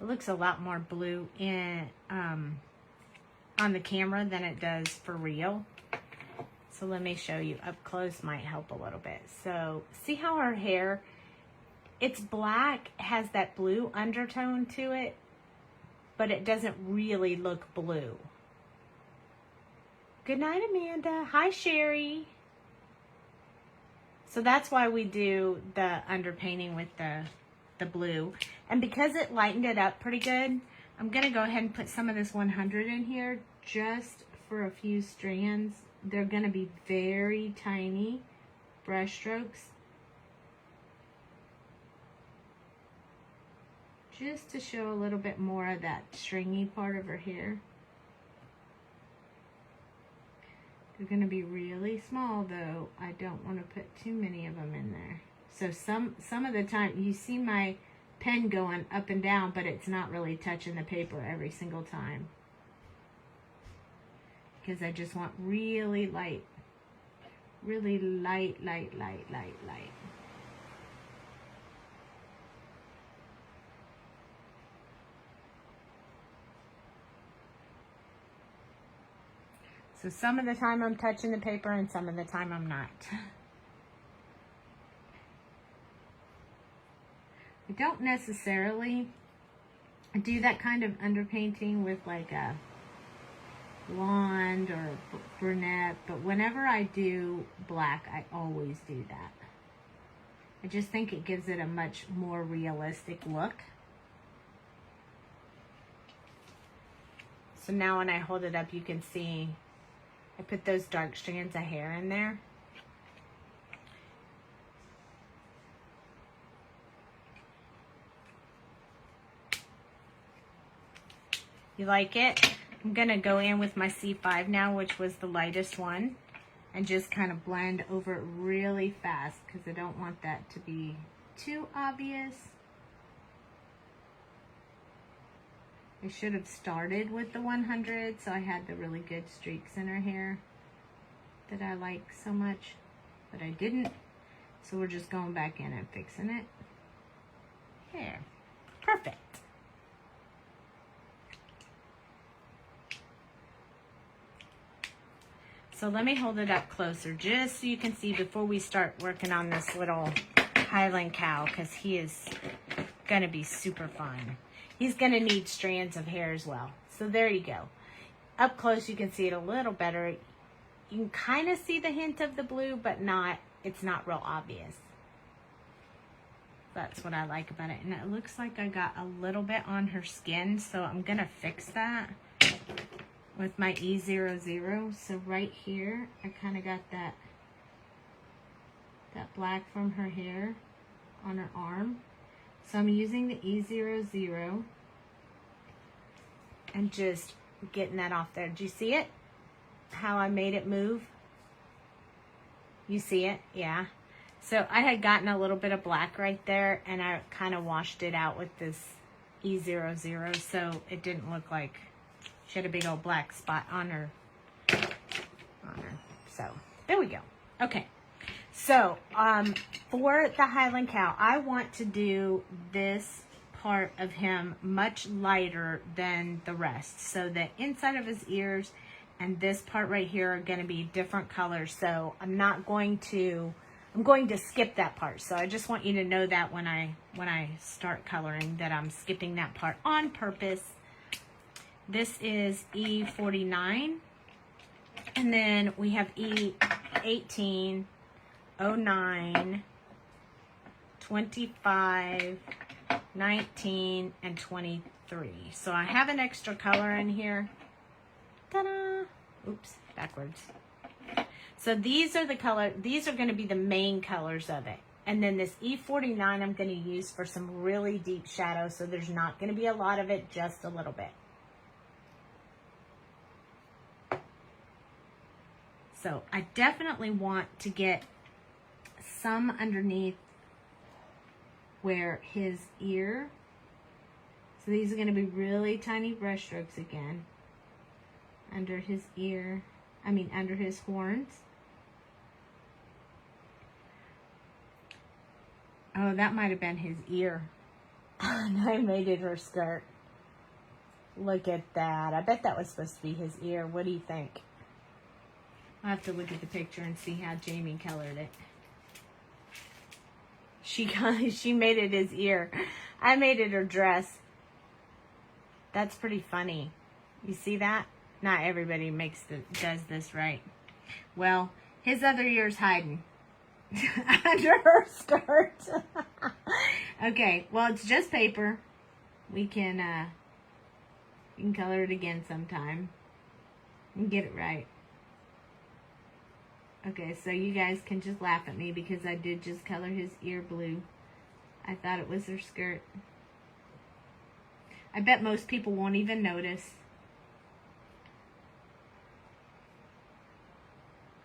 S1: It looks a lot more blue in on the camera than it does for real. So let me show you up close, might help a little bit. So see how her hair, it's black, has that blue undertone to it, but it doesn't really look blue. Good night, Amanda. Hi, Sherry. So that's why we do the underpainting with the blue. And because it lightened it up pretty good, I'm going to go ahead and put some of this 100 in here just for a few strands. They're going to be very tiny brush strokes, just to show a little bit more of that stringy part of her hair. They're going to be really small though. I don't want to put too many of them in there. So some of the time you see my pen going up and down, but it's not really touching the paper every single time, because I just want really light, really light. So some of the time I'm touching the paper and some of the time I'm not. I don't necessarily do that kind of underpainting with like a blonde or brunette, but whenever I do black, I always do that. I just think it gives it a much more realistic look. So now when I hold it up, you can see I put those dark strands of hair in there. You like it? I'm going to go in with my C5 now, which was the lightest one, and just kind of blend over it really fast because I don't want that to be too obvious. I should have started with the 100 so I had the really good streaks in her hair that I like so much, but I didn't. So we're just going back in and fixing it. There. Perfect. So let me hold it up closer just so you can see before we start working on this little Highland cow, because he is going to be super fun. He's going to need strands of hair as well. So there you go. Up close you can see it a little better. You can kind of see the hint of the blue, but it's not real obvious. That's what I like about it. And it looks like I got a little bit on her skin, so I'm going to fix that with my E00. So right here, I kind of got that black from her hair on her arm. So I'm using the E00 and just getting that off there. Do you see it? How I made it move? You see it? Yeah. So I had gotten a little bit of black right there, and I kind of washed it out with this E00, so it didn't look like she had a big old black spot on her. So there we go. Okay. So for the Highland cow, I want to do this part of him much lighter than the rest. So the inside of his ears and this part right here are going to be different colors. So I'm going to skip that part. So I just want you to know that when I start coloring, that I'm skipping that part on purpose. This is E49. And then we have E18, 09, 25, 19, and 23. So I have an extra color in here. Ta-da! Oops, backwards. So these are the color, these are going to be the main colors of it. And then this E49 I'm going to use for some really deep shadow, so there's not going to be a lot of it, just a little bit. So I definitely want to get some underneath where his ear. So these are going to be really tiny brush strokes again. Under his ear, under his horns. Oh, that might have been his ear. And I made it her skirt. Look at that. I bet that was supposed to be his ear. What do you think? I'll have to look at the picture and see how Jamie colored it. She made it his ear. I made it her dress. That's pretty funny. You see that? Not everybody does this right. Well, his other ear's hiding under her skirt. Okay, well, it's just paper. We can color it again sometime and get it right. Okay, so you guys can just laugh at me because I did just color his ear blue. I thought it was her skirt. I bet most people won't even notice.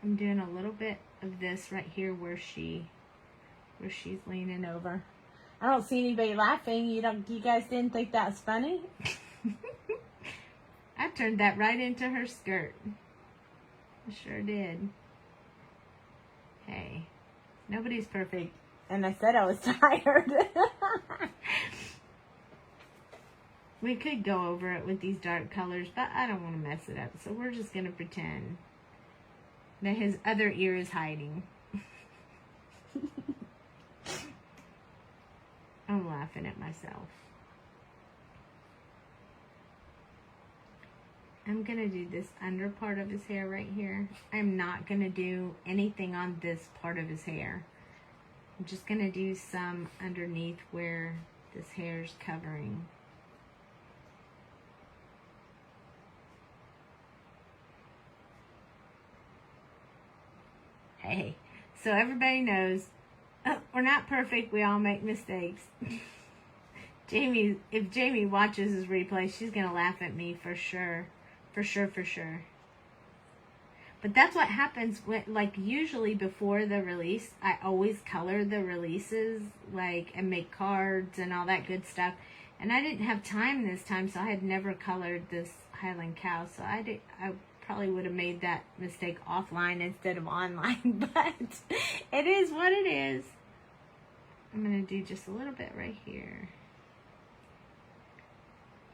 S1: I'm doing a little bit of this right here where she's leaning over. I don't see anybody laughing. You guys didn't think that was funny? I turned that right into her skirt. I sure did. Hey, nobody's perfect. And I said I was tired. We could go over it with these dark colors, but I don't want to mess it up. So we're just going to pretend that his other ear is hiding. I'm laughing at myself. I'm going to do this under part of his hair right here. I'm not going to do anything on this part of his hair. I'm just going to do some underneath where this hair is covering. Hey, so everybody knows, we're not perfect. We all make mistakes. If Jamie watches his replay, she's going to laugh at me for sure. For sure. But that's what happens when, usually before the release, I always color the releases, and make cards and all that good stuff. And I didn't have time this time, so I had never colored this Highland cow. So I probably would have made that mistake offline instead of online, but it is what it is. I'm going to do just a little bit right here.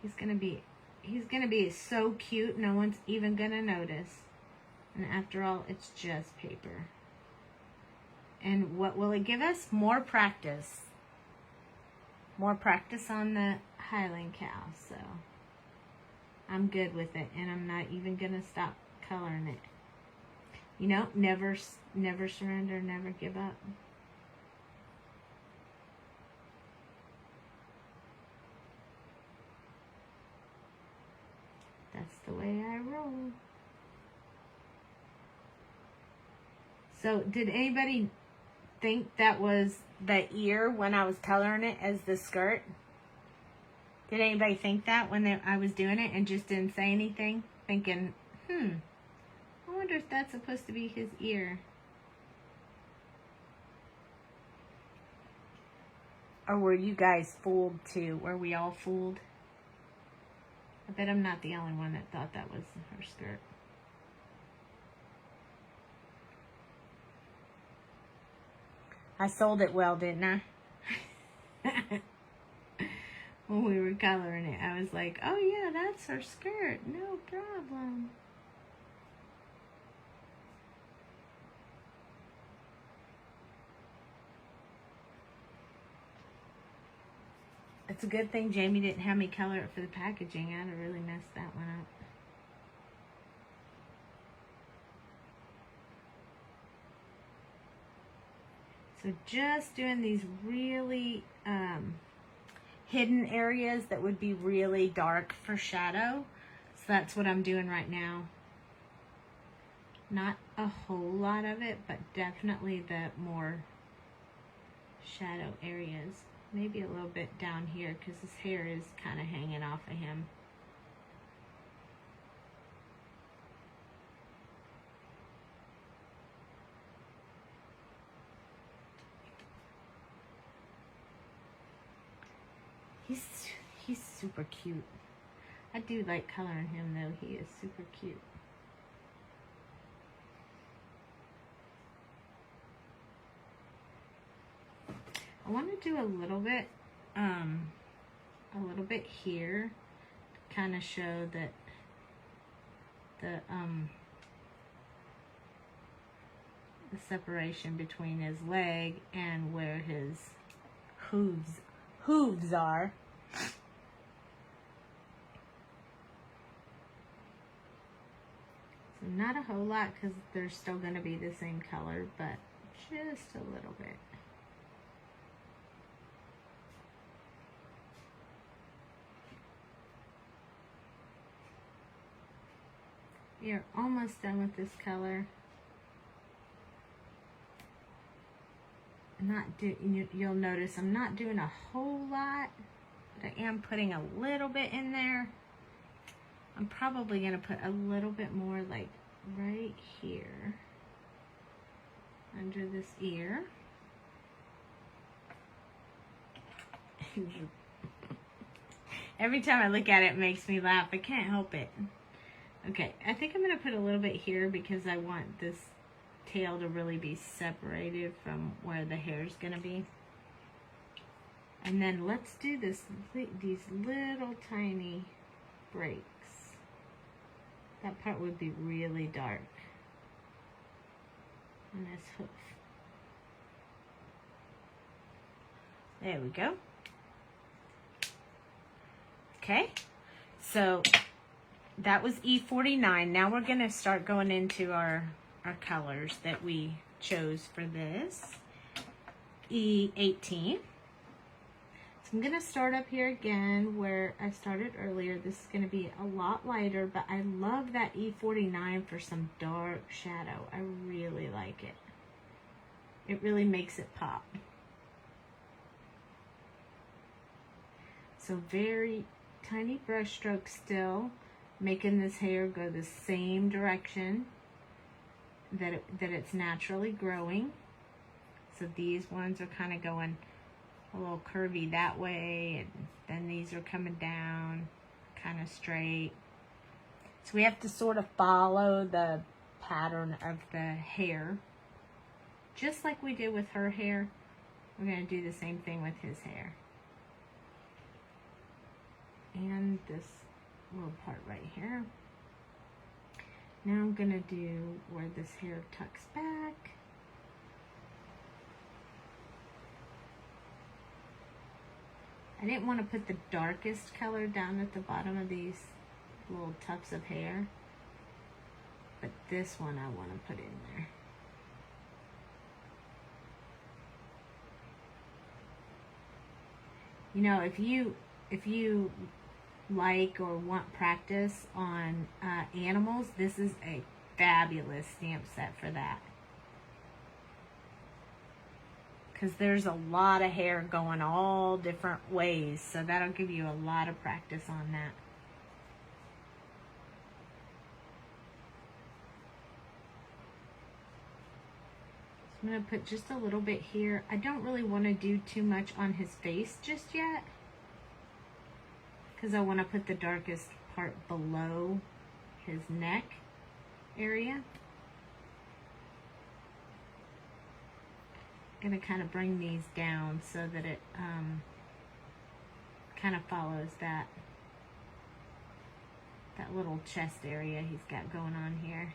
S1: He's going to be so cute, no one's even going to notice. And after all, it's just paper. And what will it give us? More practice. More practice on the Highland cow. So I'm good with it. And I'm not even going to stop coloring it. You know, never surrender, never give up. That's the way I roll. So, did anybody think that was the ear when I was coloring it as the skirt? Did anybody think that when I was doing it and just didn't say anything? Thinking, I wonder if that's supposed to be his ear. Or were you guys fooled too? Were we all fooled? I bet I'm not the only one that thought that was her skirt. I sold it well, didn't I? When we were coloring it, I was like, oh yeah, that's her skirt. No problem. It's a good thing Jamie didn't have me color it for the packaging. I'd have really messed that one up. So just doing these really hidden areas that would be really dark for shadow. So that's what I'm doing right now. Not a whole lot of it, but definitely the more shadow areas. Maybe a little bit down here because his hair is kind of hanging off of him. He's super cute. I do like coloring him though. He is super cute. I want to do a little bit here, kind of show that the separation between his leg and where his hooves are. So not a whole lot because they're still going to be the same color, but just a little bit. You're almost done with this color. You'll notice I'm not doing a whole lot, but I am putting a little bit in there. I'm probably going to put a little bit more like right here under this ear. Every time I look at it, it makes me laugh. I can't help it. Okay, I think I'm going to put a little bit here because I want this tail to really be separated from where the hair is going to be. And then let's do these little tiny breaks. That part would be really dark on this hoof. There we go. Okay, so that was E49. Now we're going to start going into our colors that we chose for this. E18. So I'm going to start up here again where I started earlier. This is going to be a lot lighter, but I love that E49 for some dark shadow. I really like it. It really makes it pop. So very tiny brush strokes still, making this hair go the same direction that it's naturally growing. So these ones are kind of going a little curvy that way, and then these are coming down kind of straight. So we have to sort of follow the pattern of the hair. Just like we did with her hair, we're going to do the same thing with his hair. And this little part right here. Now I'm gonna do where this hair tucks back. I didn't want to put the darkest color down at the bottom of these little tufts of hair, but this one I want to put in there. You know, if you like or want practice on animals, this is a fabulous stamp set for that. Because there's a lot of hair going all different ways, so that'll give you a lot of practice on that. So I'm going to put just a little bit here. I don't really want to do too much on his face just yet, because I want to put the darkest part below his neck area. I'm going to kind of bring these down so that it kind of follows that little chest area he's got going on here.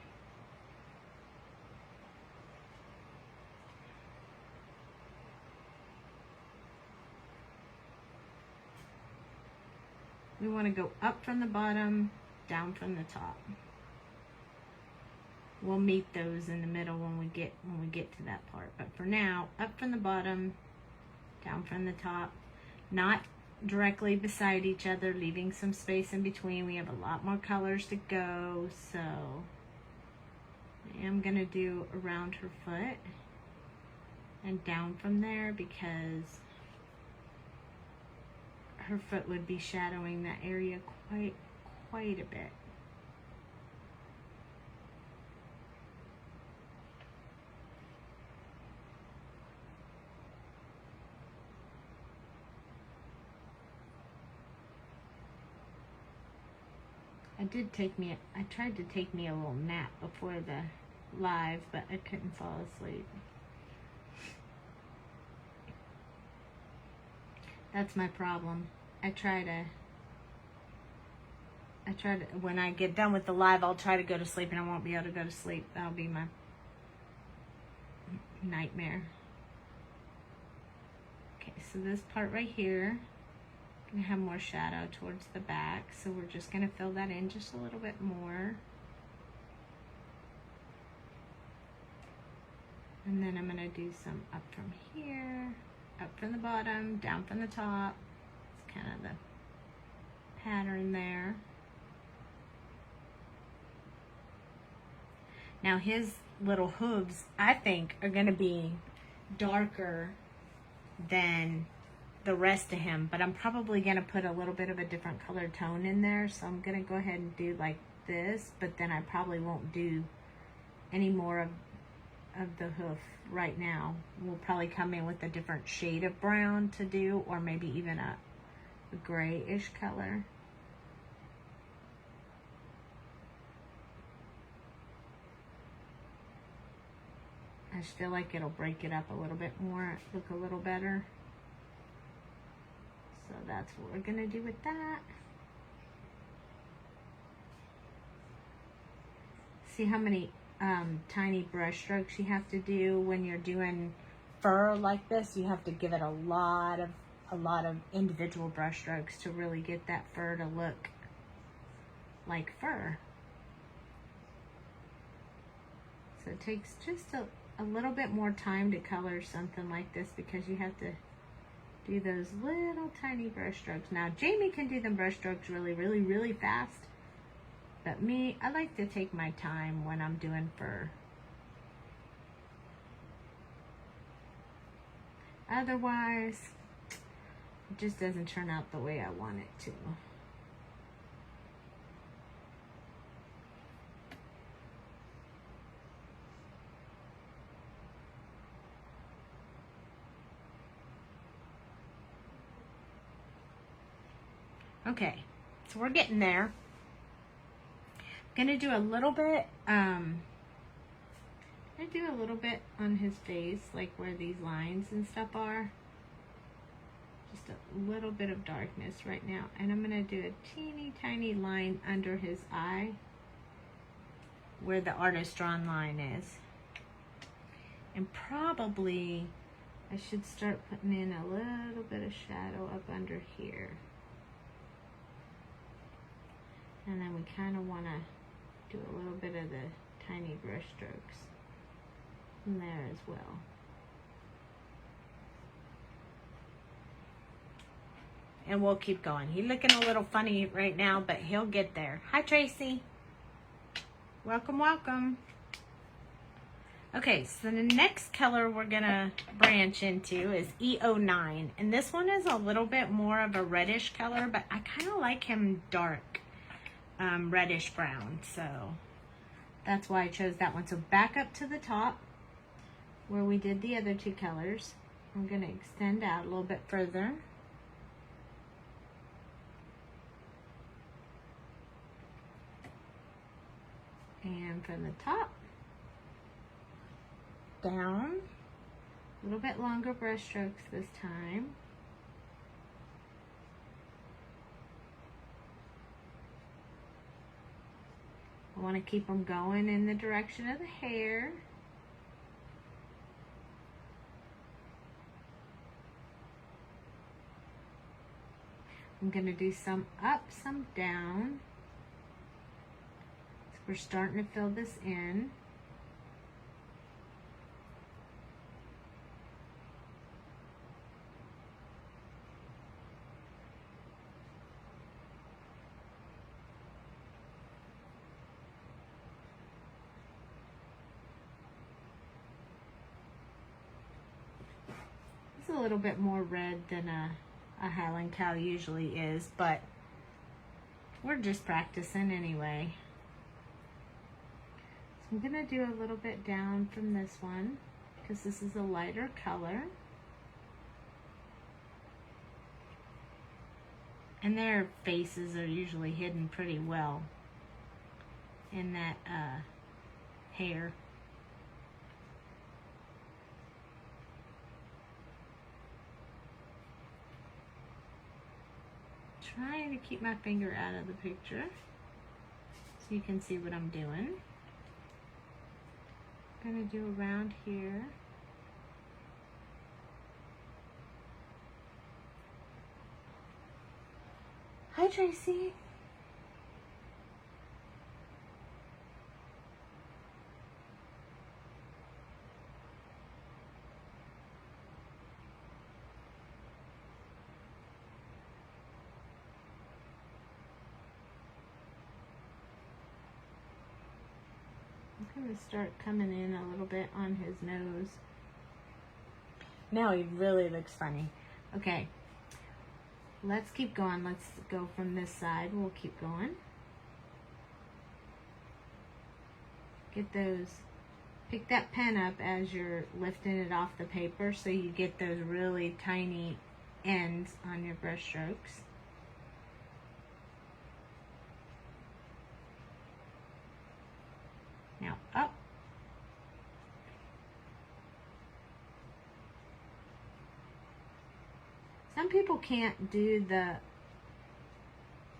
S1: We want to go up from the bottom, down from the top. We'll meet those in the middle when we get to that part. But for now, up from the bottom, down from the top, not directly beside each other, leaving some space in between. We have a lot more colors to go, so I am gonna do around her foot and down from there, because her foot would be shadowing that area quite a bit. I tried to take me a little nap before the live, but I couldn't fall asleep. That's my problem. I try to, when I get done with the live, I'll try to go to sleep and I won't be able to go to sleep. That'll be my nightmare. Okay, so this part right here, gonna have more shadow towards the back, so we're just gonna fill that in just a little bit more. And then I'm gonna do some up from here, up from the bottom, down from the top. It's kind of the pattern there. Now his little hooves, I think, are gonna be darker than the rest of him, but I'm probably gonna put a little bit of a different color tone in there, so I'm gonna go ahead and do like this, but then I probably won't do any more of the hoof right now. We'll probably come in with a different shade of brown to do, or maybe even a grayish color. I just feel like it'll break it up a little bit more, look a little better. So that's what we're gonna do with that. See how many tiny brush strokes you have to do when you're doing fur like this? You have to give it a lot of individual brush strokes to really get that fur to look like fur. So it takes just a little bit more time to color something like this, because you have to do those little tiny brush strokes. Now Jamie can do them brush strokes really fast, but me, I like to take my time when I'm doing fur. Otherwise, it just doesn't turn out the way I want it to. Okay, so we're getting there. I'm gonna do a little bit, on his face, like where these lines and stuff are. Just a little bit of darkness right now. And I'm gonna do a teeny tiny line under his eye. where the artist drawn line is. And probably I should start putting in a little bit of shadow up under here. And then we kind of want to do a little bit of the tiny brush strokes in there as well. And we'll keep going. He's looking a little funny right now, but he'll get there. Hi, Tracy. Welcome, welcome. Okay, so the next color we're gonna branch into is E09. And this one is a little bit more of a reddish color, but I kind of like him dark, reddish brown. So that's why I chose that one. So back up to the top where we did the other two colors. I'm gonna extend out a little bit further. And from the top down, a little bit longer brush strokes this time. I want to keep them going in the direction of the hair. I'm going to do some up, some down. We're starting to fill this in. It's a little bit more red than a Highland cow usually is, but we're just practicing anyway. I'm going to do a little bit down from this one because this is a lighter color. And their faces are usually hidden pretty well in that hair. Trying to keep my finger out of the picture so you can see what I'm doing. Gonna do around here. Hi, Tracy. I'm going to start coming in a little bit on his nose. Now he really looks funny. Okay, let's keep going. Let's go from this side. We'll keep going. Get those, pick that pen up as you're lifting it off the paper so you get those really tiny ends on your brush strokes. Now up. Some people can't do the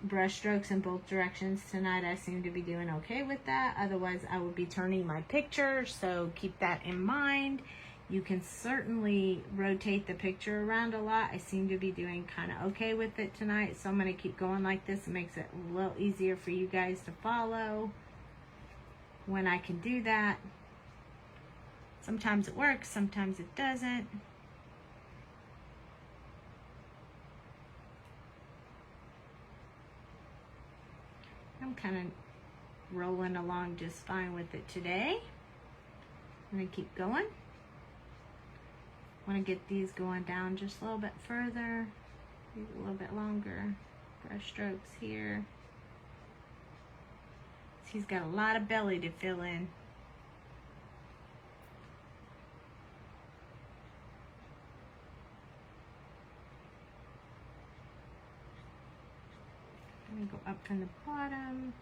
S1: brush strokes in both directions. Tonight I seem to be doing okay with that. Otherwise I would be turning my picture, so keep that in mind. You can certainly rotate the picture around a lot. I seem to be doing kind of okay with it tonight, so I'm going to keep going like this. It makes it a little easier for you guys to follow when I can do that. Sometimes it works, sometimes it doesn't. I'm kind of rolling along just fine with it today. I'm going to keep going. Want to get these going down just a little bit further. These a little bit longer brush strokes here. He's got a lot of belly to fill in. I'm going to go up from the bottom.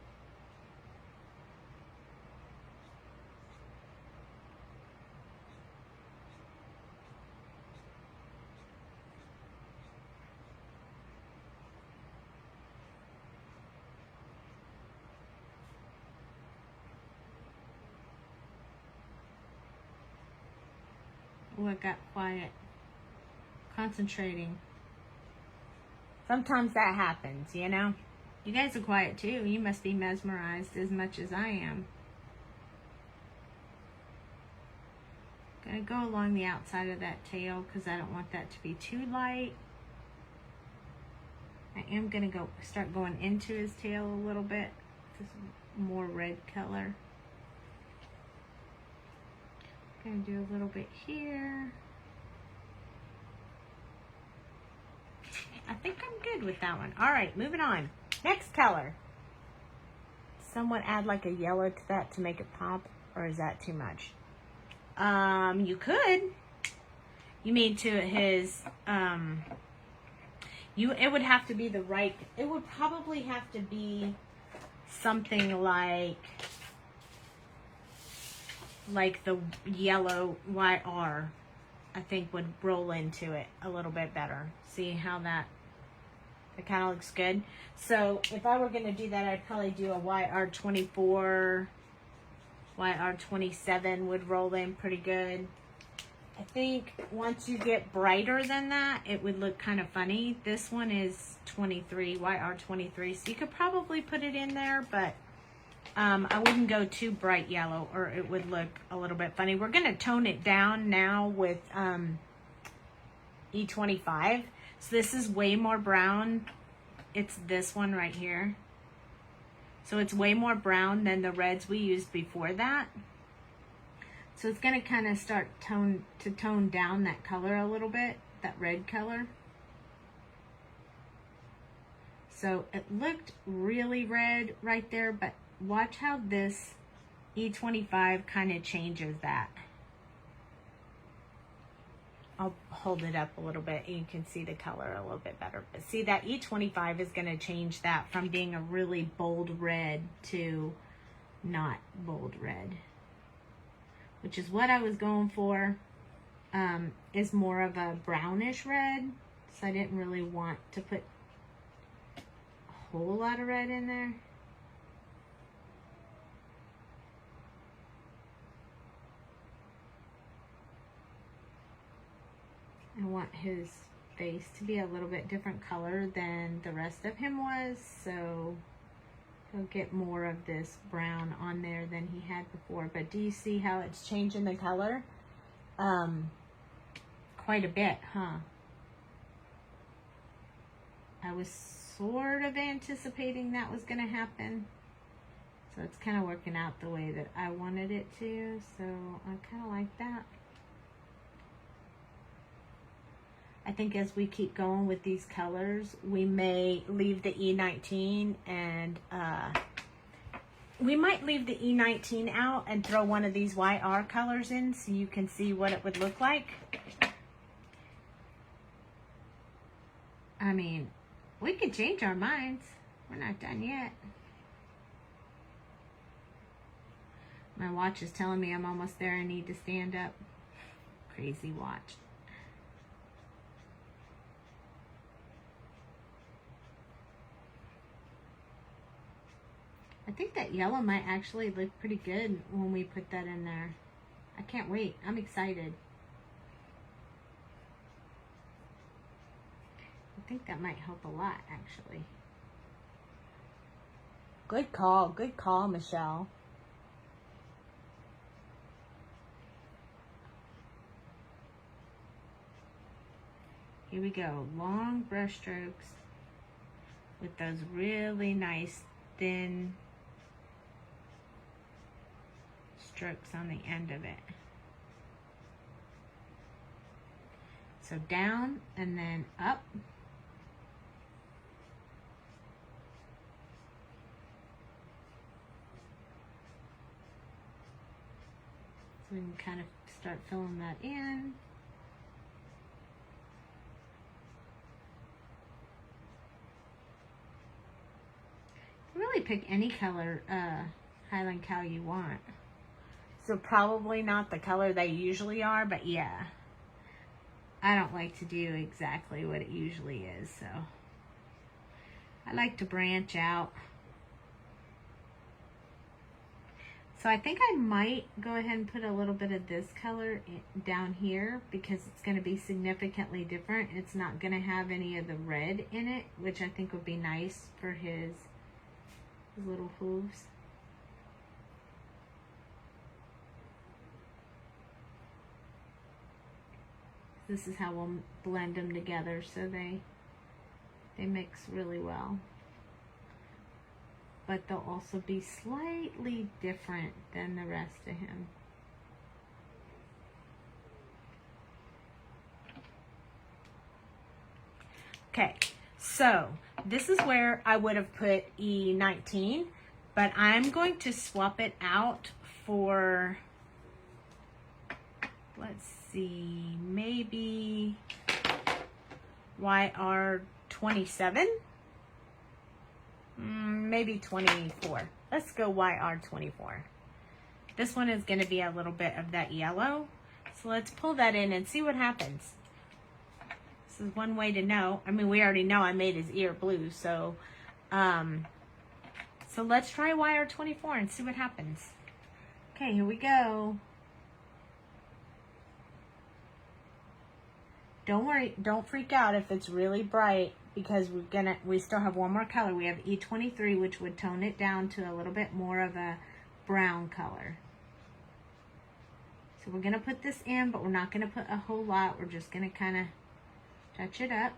S1: Oh, it got quiet. Concentrating. Sometimes that happens, you know? You guys are quiet too. You must be mesmerized as much as I am. Gonna go along the outside of that tail because I don't want that to be too light. I am gonna start going into his tail a little bit. This more red color. Gonna do a little bit here. I think I'm good with that one. All right, moving on. Next color. Someone add like a yellow to that to make it pop, or is that too much? You could. You mean to his, it would have to be the right, it would probably have to be something like the yellow YR, I think would roll into it a little bit better. See how that kind of looks good. So if I were going to do that, I'd probably do a YR24, YR27 would roll in pretty good. I think once you get brighter than that, it would look kind of funny. This one is 23, YR23, so you could probably put it in there, but I wouldn't go too bright yellow or it would look a little bit funny. We're going to tone it down now with E25. So this is way more brown. It's this one right here. So it's way more brown than the reds we used before that. So it's going to kind of start tone down that color a little bit, that red color. So it looked really red right there, but watch how this E25 kind of changes that. I'll hold it up a little bit and you can see the color a little bit better. But see, that E25 is going to change that from being a really bold red to not bold red, which is what I was going for. Is more of a brownish red, so I didn't really want to put a whole lot of red in there. I want his face to be a little bit different color than the rest of him was, so he'll get more of this brown on there than he had before. But do you see how it's changing the color? Quite a bit, huh? I was sort of anticipating that was going to happen, so it's kind of working out the way that I wanted it to, so I kind of like that. I think as we keep going with these colors, we may leave the E19 and we might leave the E19 out and throw one of these YR colors in so you can see what it would look like. I mean, we could change our minds. We're not done yet. My watch is telling me I'm almost there. I need to stand up. Crazy watch. I think that yellow might actually look pretty good when we put that in there. I can't wait. I'm excited. I think that might help a lot, actually. Good call, Michelle. Here we go. Long brush strokes with those really nice thin strokes on the end of it. So down and then up. So we can kind of start filling that in. Really pick any color Highland cow you want. So probably not the color they usually are, but yeah. I don't like to do exactly what it usually is, so I like to branch out. So I think I might go ahead and put a little bit of this color down here because it's going to be significantly different. It's not going to have any of the red in it, which I think would be nice for his little hooves. This is how we'll blend them together so they mix really well. But they'll also be slightly different than the rest of him. Okay, so this is where I would have put E19, but I'm going to swap it out for, let's see, maybe YR27. Maybe 24. Let's go YR24. This one is going to be a little bit of that yellow. So let's pull that in and see what happens. This is one way to know. I mean, we already know I made his ear blue. So let's try YR24 and see what happens. Okay, here we go. Don't worry, don't freak out if it's really bright, because we still have one more color. We have E23, which would tone it down to a little bit more of a brown color. So we're gonna put this in, but we're not gonna put a whole lot. We're just gonna kind of touch it up.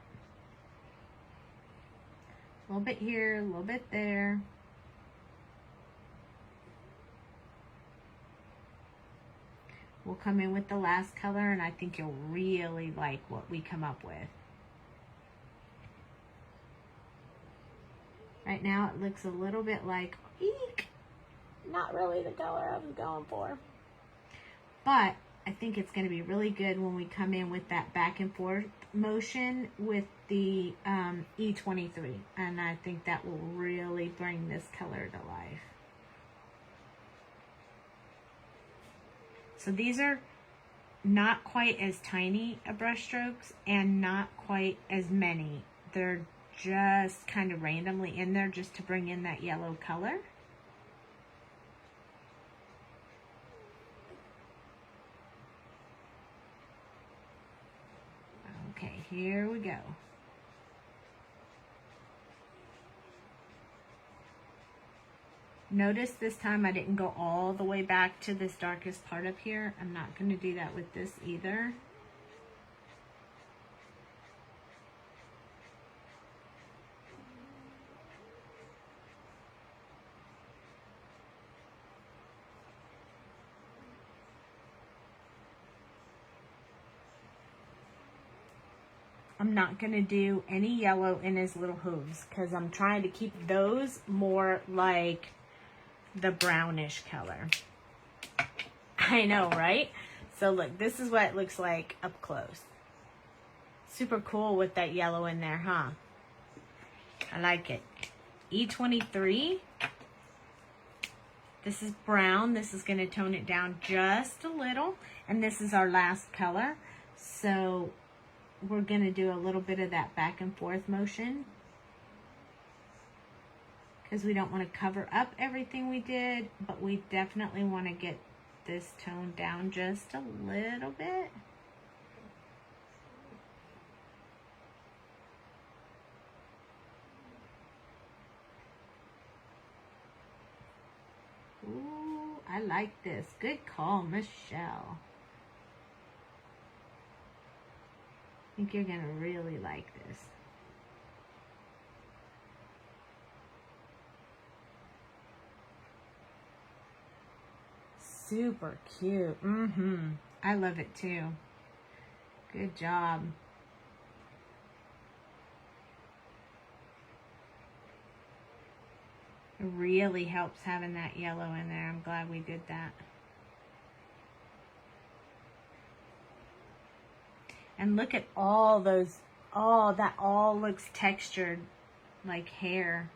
S1: A little bit here, a little bit there. We'll come in with the last color, and I think you'll really like what we come up with. Right now it looks a little bit like, eek, not really the color I was going for. But I think it's going to be really good when we come in with that back and forth motion with the E23. And I think that will really bring this color to life. So these are not quite as tiny a brush strokes and not quite as many. They're just kind of randomly in there just to bring in that yellow color. Okay, here we go. Notice this time I didn't go all the way back to this darkest part up here. I'm not going to do that with this either. I'm not going to do any yellow in his little hooves because I'm trying to keep those more like the brownish color. I know, right? So look, this is what it looks like up close. Super cool with that yellow in there, huh? I like it. E23. This is brown. This is going to tone it down just a little. And this is our last color. So we're going to do a little bit of that back and forth motion, because we don't want to cover up everything we did, but we definitely want to get this toned down just a little bit. Ooh, I like this. Good call, Michelle. I think you're going to really like this. Super cute. I love it too. Good job. It really helps having that yellow in there. I'm glad we did that. And look at all those, that all looks textured like hair.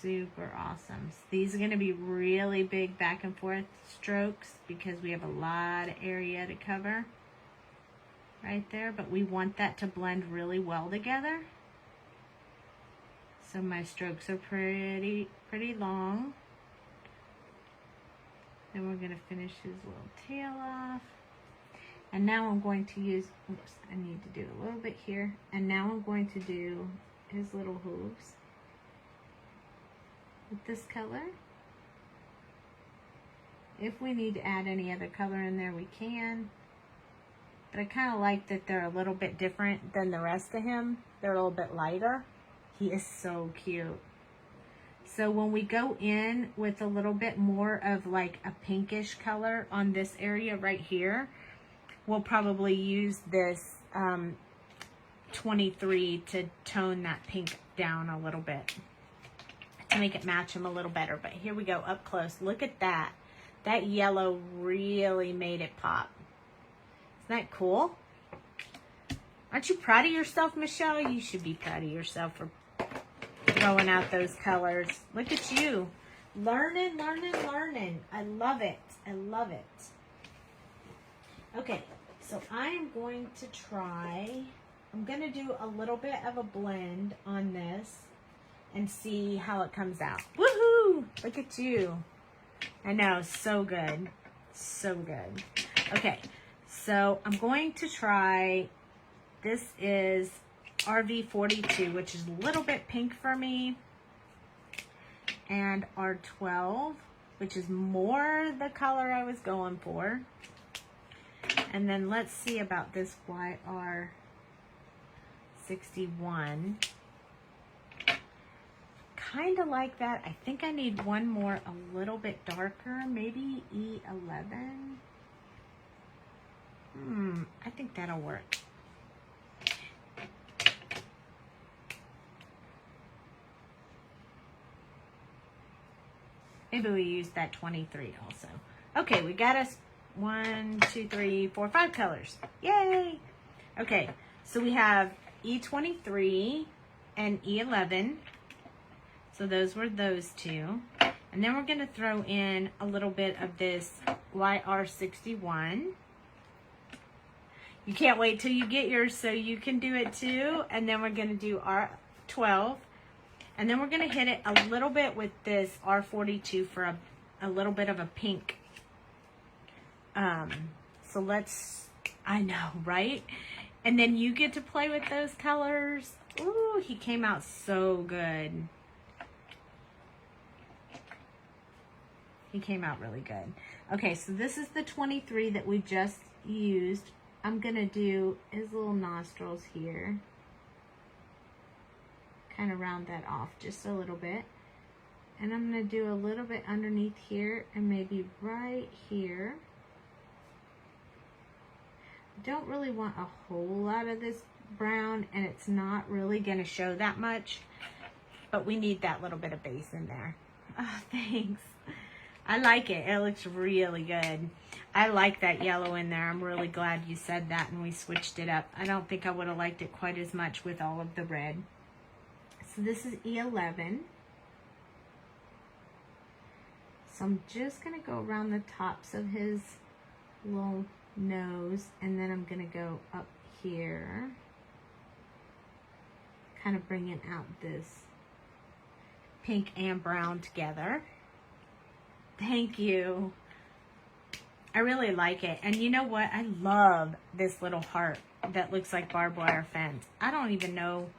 S1: Super awesome. So these are going to be really big back and forth strokes because we have a lot of area to cover right there, but we want that to blend really well together. So my strokes are pretty long. Then we're going to finish his little tail off. And now I'm going to use, oops, I need to do a little bit here. And now I'm going to do his little hooves with this color. If we need to add any other color in there, we can. But I kind of like that they're a little bit different than the rest of him. They're a little bit lighter. He is so cute. So when we go in with a little bit more of like a pinkish color on this area right here, we'll probably use this 23 to tone that pink down a little bit to make it match him a little better. But here we go up close. Look at that. That yellow really made it pop. Isn't that cool? Aren't you proud of yourself, Michelle? You should be proud of yourself for throwing out those colors. Look at you. Learning, learning, learning. I love it. I love it. Okay, so I am going to try, I'm going to do a little bit of a blend on this and see how it comes out. Woohoo! Look at you. I know, so good. So good. Okay, so I'm going to try, this is RV42, which is a little bit pink for me, and R12, which is more the color I was going for. And then let's see about this YR61. Kind of like that. I think I need one more a little bit darker, maybe E11. I think that'll work. Maybe we use that 23 also. Okay, we got us 1, 2, 3, 4, 5 colors. Yay! Okay, so we have E23 and E11. So those were those two. And then we're going to throw in a little bit of this YR61. You can't wait till you get yours so you can do it too. And then we're going to do R12. And then we're going to hit it a little bit with this R42 for a little bit of a pink. So let's, I know, right? And then you get to play with those colors. Ooh, he came out so good. He came out really good. Okay, so this is the 23 that we just used. I'm going to do his little nostrils here. Kind of round that off just a little bit. And I'm going to do a little bit underneath here and maybe right here. Don't really want a whole lot of this brown, and it's not really going to show that much. But we need that little bit of base in there. Oh, thanks. I like it. It looks really good. I like that yellow in there. I'm really glad you said that and we switched it up. I don't think I would have liked it quite as much with all of the red. So this is E11. So I'm just going to go around the tops of his little nose, and then I'm going to go up here, kind of bringing out this pink and brown together. Thank you. I really like it. And you know what? I love this little heart that looks like barbed wire fence. I don't even know.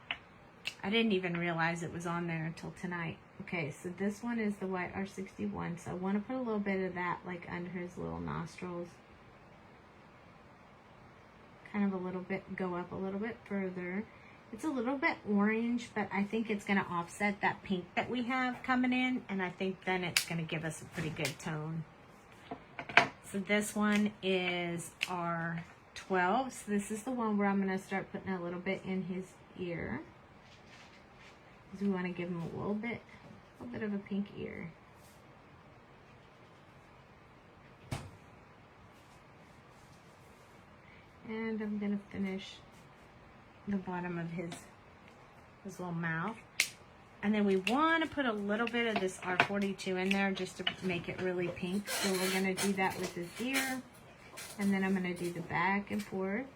S1: I didn't even realize it was on there until tonight. Okay, so this one is the YR61. So I want to put a little bit of that like under his little nostrils. Kind of a little bit, go up a little bit further. It's a little bit orange, but I think it's going to offset that pink that we have coming in, and I think then it's going to give us a pretty good tone. So this one is our 12. So this is the one where I'm going to start putting a little bit in his ear, because we want to give him a little bit of a pink ear. And I'm going to finish the bottom of his little mouth. And then we want to put a little bit of this R42 in there just to make it really pink. So we're going to do that with his ear. And then I'm going to do the back and forth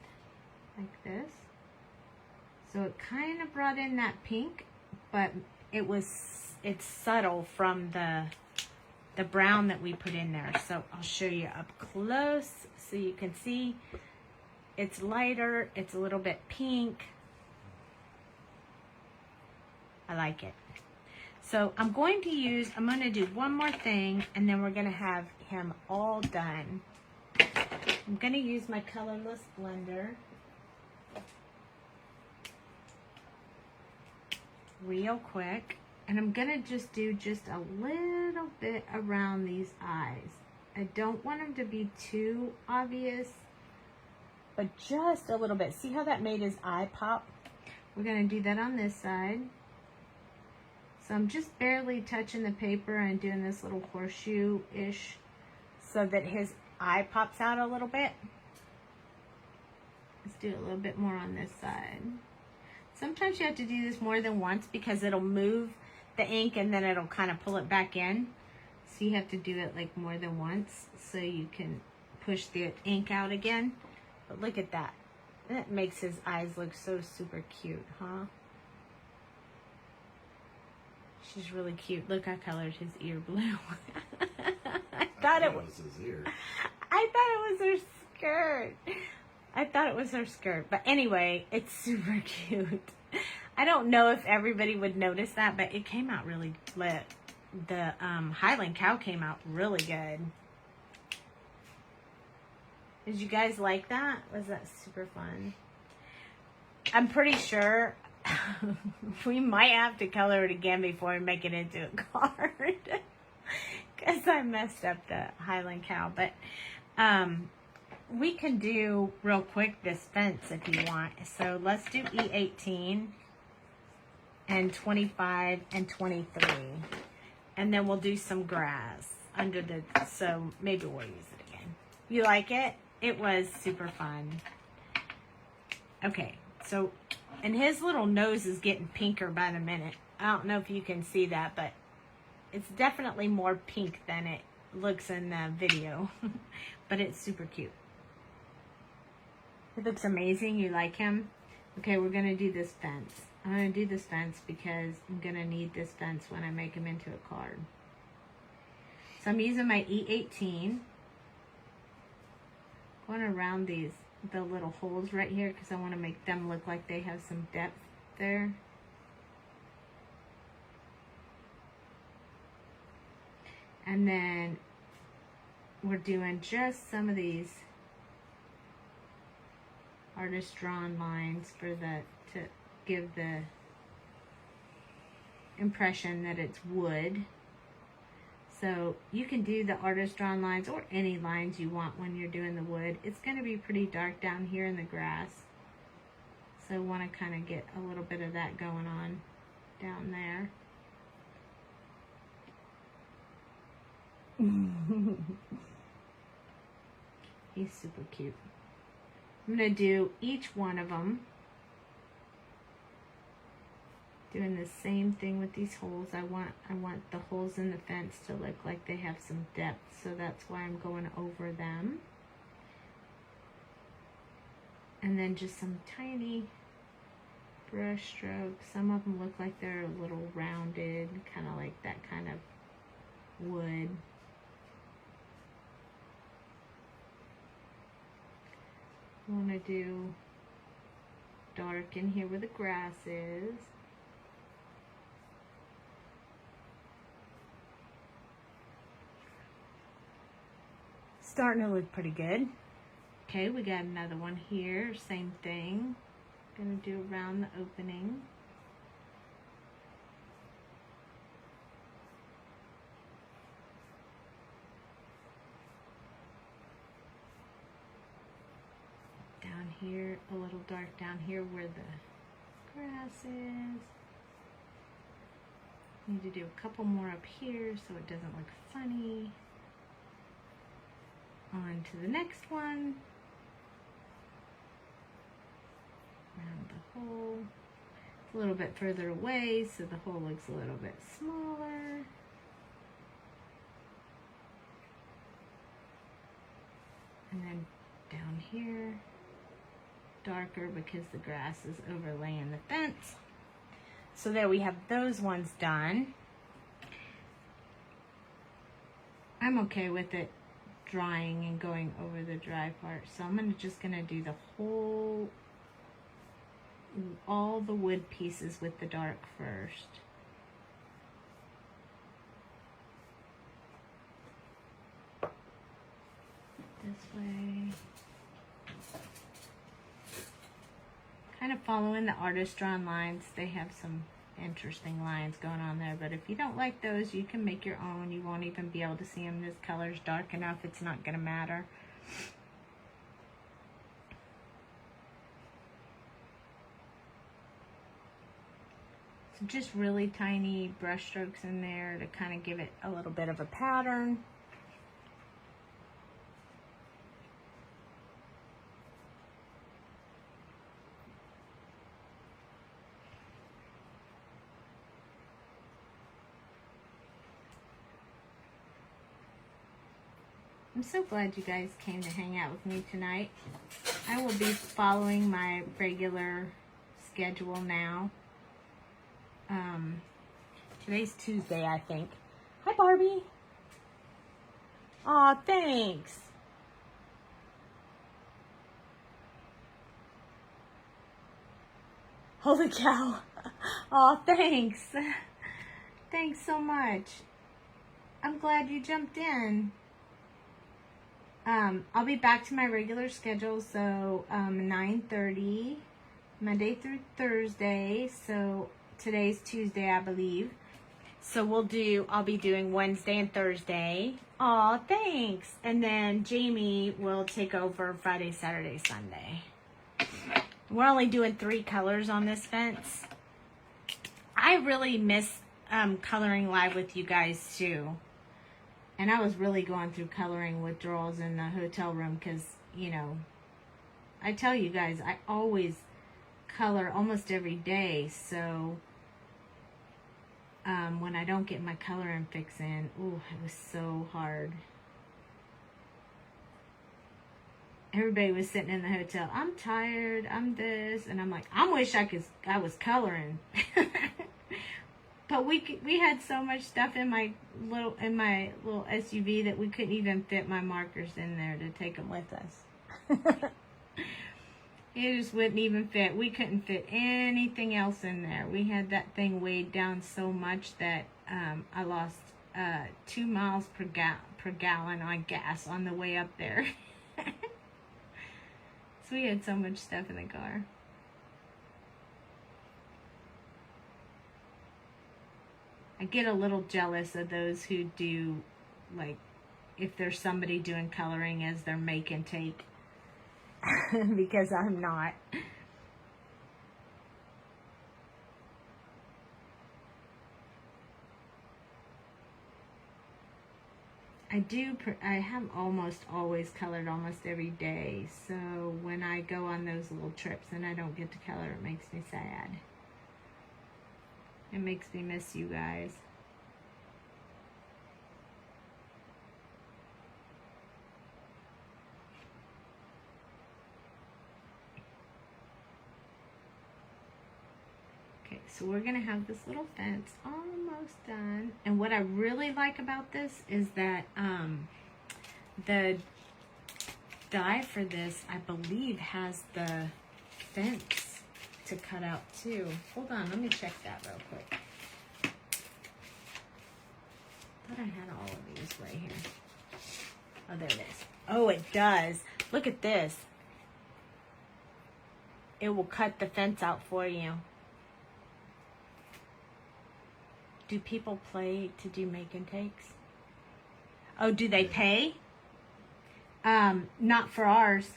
S1: like this. So it kind of brought in that pink, but it's subtle from the the brown that we put in there. So I'll show you up close so you can see. It's lighter, it's a little bit pink. I like it. So I'm going to do one more thing, and then we're going to have him all done. I'm going to use my Colorless blender. Real quick. And I'm going to just do just a little bit around these eyes. I don't want them to be too obvious, but just a little bit. See how that made his eye pop? We're going to do that on this side. So I'm just barely touching the paper and doing this little horseshoe-ish so that his eye pops out a little bit. Let's do a little bit more on this side. Sometimes you have to do this more than once because it'll move the ink and then it'll kind of pull it back in. So you have to do it like more than once so you can push the ink out again. But look at that. That makes his eyes look so super cute, huh? She's really cute. Look, I colored his ear blue. I thought it was his ear. I thought it was her skirt. I thought it was her skirt. But anyway, it's super cute. I don't know if everybody would notice that, but it came out really lit. The Highland cow came out really good. Did you guys like that? Was that super fun? I'm pretty sure we might have to color it again before we make it into a card. Because I messed up the Highland cow. But we can do real quick this fence if you want. So let's do E18 and 25 and 23. And then we'll do some grass under the, so maybe we'll use it again. You like it? It was super fun. Okay, so, and his little nose is getting pinker by the minute. I don't know if you can see that, but it's definitely more pink than it looks in the video. But it's super cute. It looks amazing. You like him? Okay, we're going to do this fence. I'm going to do this fence because I'm going to need this fence when I make him into a card. So I'm using my E18. Going around the little holes right here because I want to make them look like they have some depth there. And then we're doing just some of these artist drawn lines for to give the impression that it's wood. So you can do the artist drawn lines or any lines you want when you're doing the wood. It's going to be pretty dark down here in the grass. So I want to kind of get a little bit of that going on down there. He's super cute. I'm going to do each one of them. Doing the same thing with these holes. I want the holes in the fence to look like they have some depth, so that's why I'm going over them. And then just some tiny brush strokes. Some of them look like they're a little rounded, kind of like that kind of wood. I want to do dark in here where the grass is. Starting to look pretty good. Okay, we got another one here, same thing. Gonna do around the opening. Down here, a little dark down here where the grass is. Need to do a couple more up here so it doesn't look funny. On to the next one. Around the hole. It's a little bit further away, so the hole looks a little bit smaller. And then down here, darker because the grass is overlaying the fence. So there we have those ones done. I'm okay with it drying and going over the dry part. So I'm just gonna do the whole, all the wood pieces with the dark first. This way. Kind of following the artist drawn lines. They have some interesting lines going on there, but if you don't like those, you can make your own. You won't even be able to see them. This color's dark enough, it's not going to matter. So just really tiny brush strokes in there to kind of give it a little bit of a pattern. I'm so glad you guys came to hang out with me tonight. I will be following my regular schedule now. Today's Tuesday, I think. Hi, Barbie. Aw, thanks. Holy cow. Aw, thanks. Thanks so much. I'm glad you jumped in. I'll be back to my regular schedule, so 9:30, Monday through Thursday. So today's Tuesday, I believe. So I'll be doing Wednesday and Thursday. Aw, thanks. And then Jamie will take over Friday, Saturday, Sunday. We're only doing 3 colors on this fence. I really miss coloring live with you guys too. And I was really going through coloring withdrawals in the hotel room because, you know, I tell you guys, I always color almost every day. So when I don't get my coloring fix in, ooh, it was so hard. Everybody was sitting in the hotel. I'm tired. I'm this. And I'm like, I wish I was coloring. But we had so much stuff in my little SUV that we couldn't even fit my markers in there to take them with us. It just wouldn't even fit. We couldn't fit anything else in there. We had that thing weighed down so much that I lost 2 miles per gallon on gas on the way up there. So we had so much stuff in the car. I get a little jealous of those who do, like, if there's somebody doing coloring as their make and take, because I'm not. I have almost always colored almost every day, so when I go on those little trips and I don't get to color, it makes me sad. It makes me miss you guys. Okay, so we're going to have this little fence almost done. And what I really like about this is that the die for this, I believe, has the fence to cut out too. Hold on, let me check that real quick. Thought I had all of these right here. Oh, there it is. Oh, it does. Look at this. It will cut the fence out for you. Do people play to do make and takes? Oh, do they pay? Not for ours.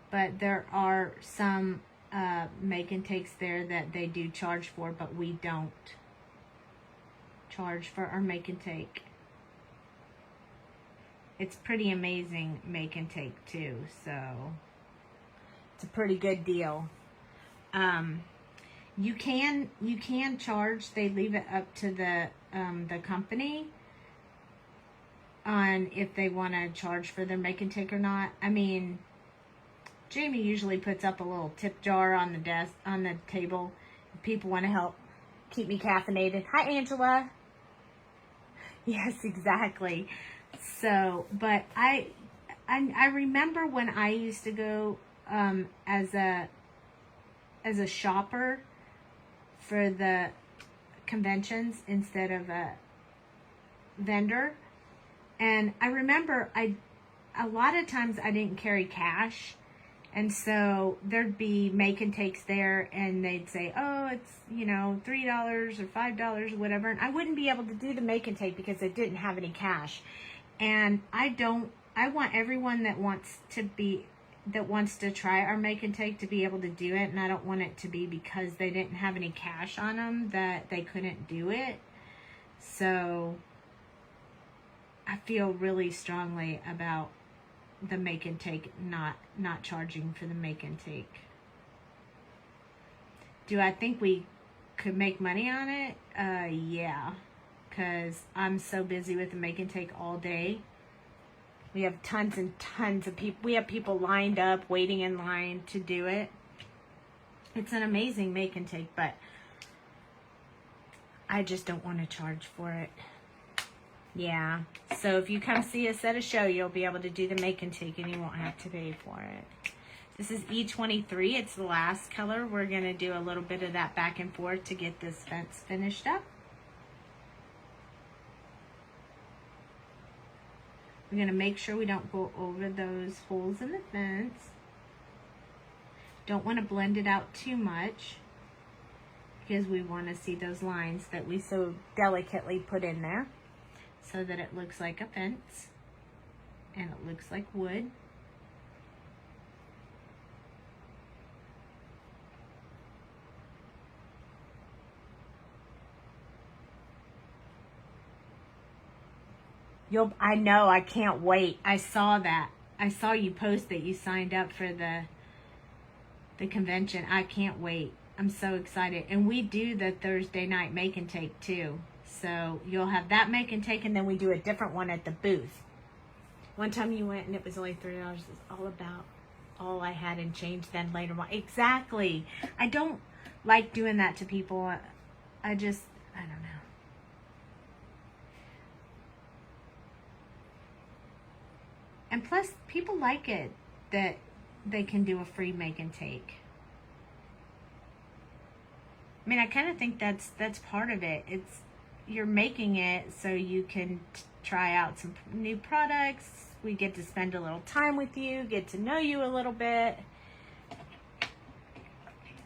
S1: But there are some make and takes there that they do charge for, but we don't charge for our make and take. It's pretty amazing make and take too, so it's a pretty good deal. You can charge. They leave it up to the company on if they want to charge for their make and take or not. I mean, Jamie usually puts up a little tip jar on the desk, on the table. If people want to help keep me caffeinated. Hi, Angela. Yes, exactly. So, but I remember when I used to go as a shopper for the conventions instead of a vendor, and I remember a lot of times I didn't carry cash, and so there'd be make and takes there, and they'd say, oh, it's, you know, $3 or $5 or whatever, and I wouldn't be able to do the make and take because I didn't have any cash. And I want everyone that wants to try our make and take to be able to do it, and I don't want it to be because they didn't have any cash on them that they couldn't do it. So I feel really strongly about the make and take, not charging for the make and take. Do I think we could make money on it? Yeah, because I'm so busy with the make and take all day. We have tons and tons of people. We have people lined up, waiting in line to do it. It's an amazing make and take, but I just don't want to charge for it. Yeah, so if you come see us at a show, you'll be able to do the make and take, and you won't have to pay for it. This is E23. It's the last color. We're going to do a little bit of that back and forth to get this fence finished up. We're going to make sure we don't go over those holes in the fence. Don't want to blend it out too much because we want to see those lines that we so delicately put in there, so that it looks like a fence and it looks like wood. I know, I can't wait. I saw that. I saw you post that you signed up for the convention. I can't wait. I'm so excited. And we do the Thursday night make and take too. So you'll have that make and take, and then we do a different one at the booth. One time you went and it was only $3. It's all about all I had and change then later on. Exactly. I don't like doing that to people. I don't know. And plus, people like it that they can do a free make and take. I mean, I kind of think that's part of it. You're making it so you can try out some new products. We get to spend a little time with you, get to know you a little bit.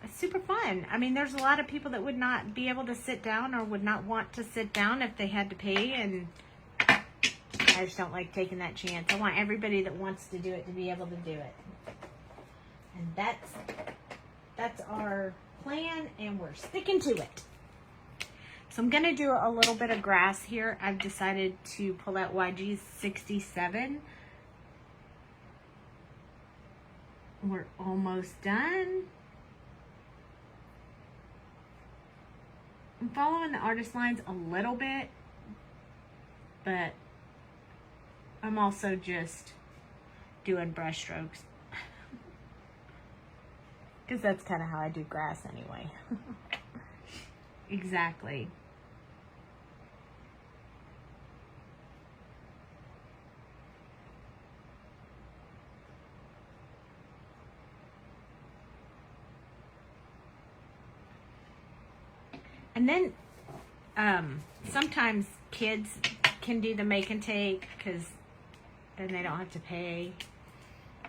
S1: It's super fun. I mean, there's a lot of people that would not be able to sit down or would not want to sit down if they had to pay, and I just don't like taking that chance. I want everybody that wants to do it to be able to do it. And that's our plan, and we're sticking to it. So I'm going to do a little bit of grass here. I've decided to pull out YG 67. We're almost done. I'm following the artist lines a little bit, but I'm also just doing brush strokes. Because that's kind of how I do grass anyway. Exactly. And then sometimes kids can do the make and take because then they don't have to pay.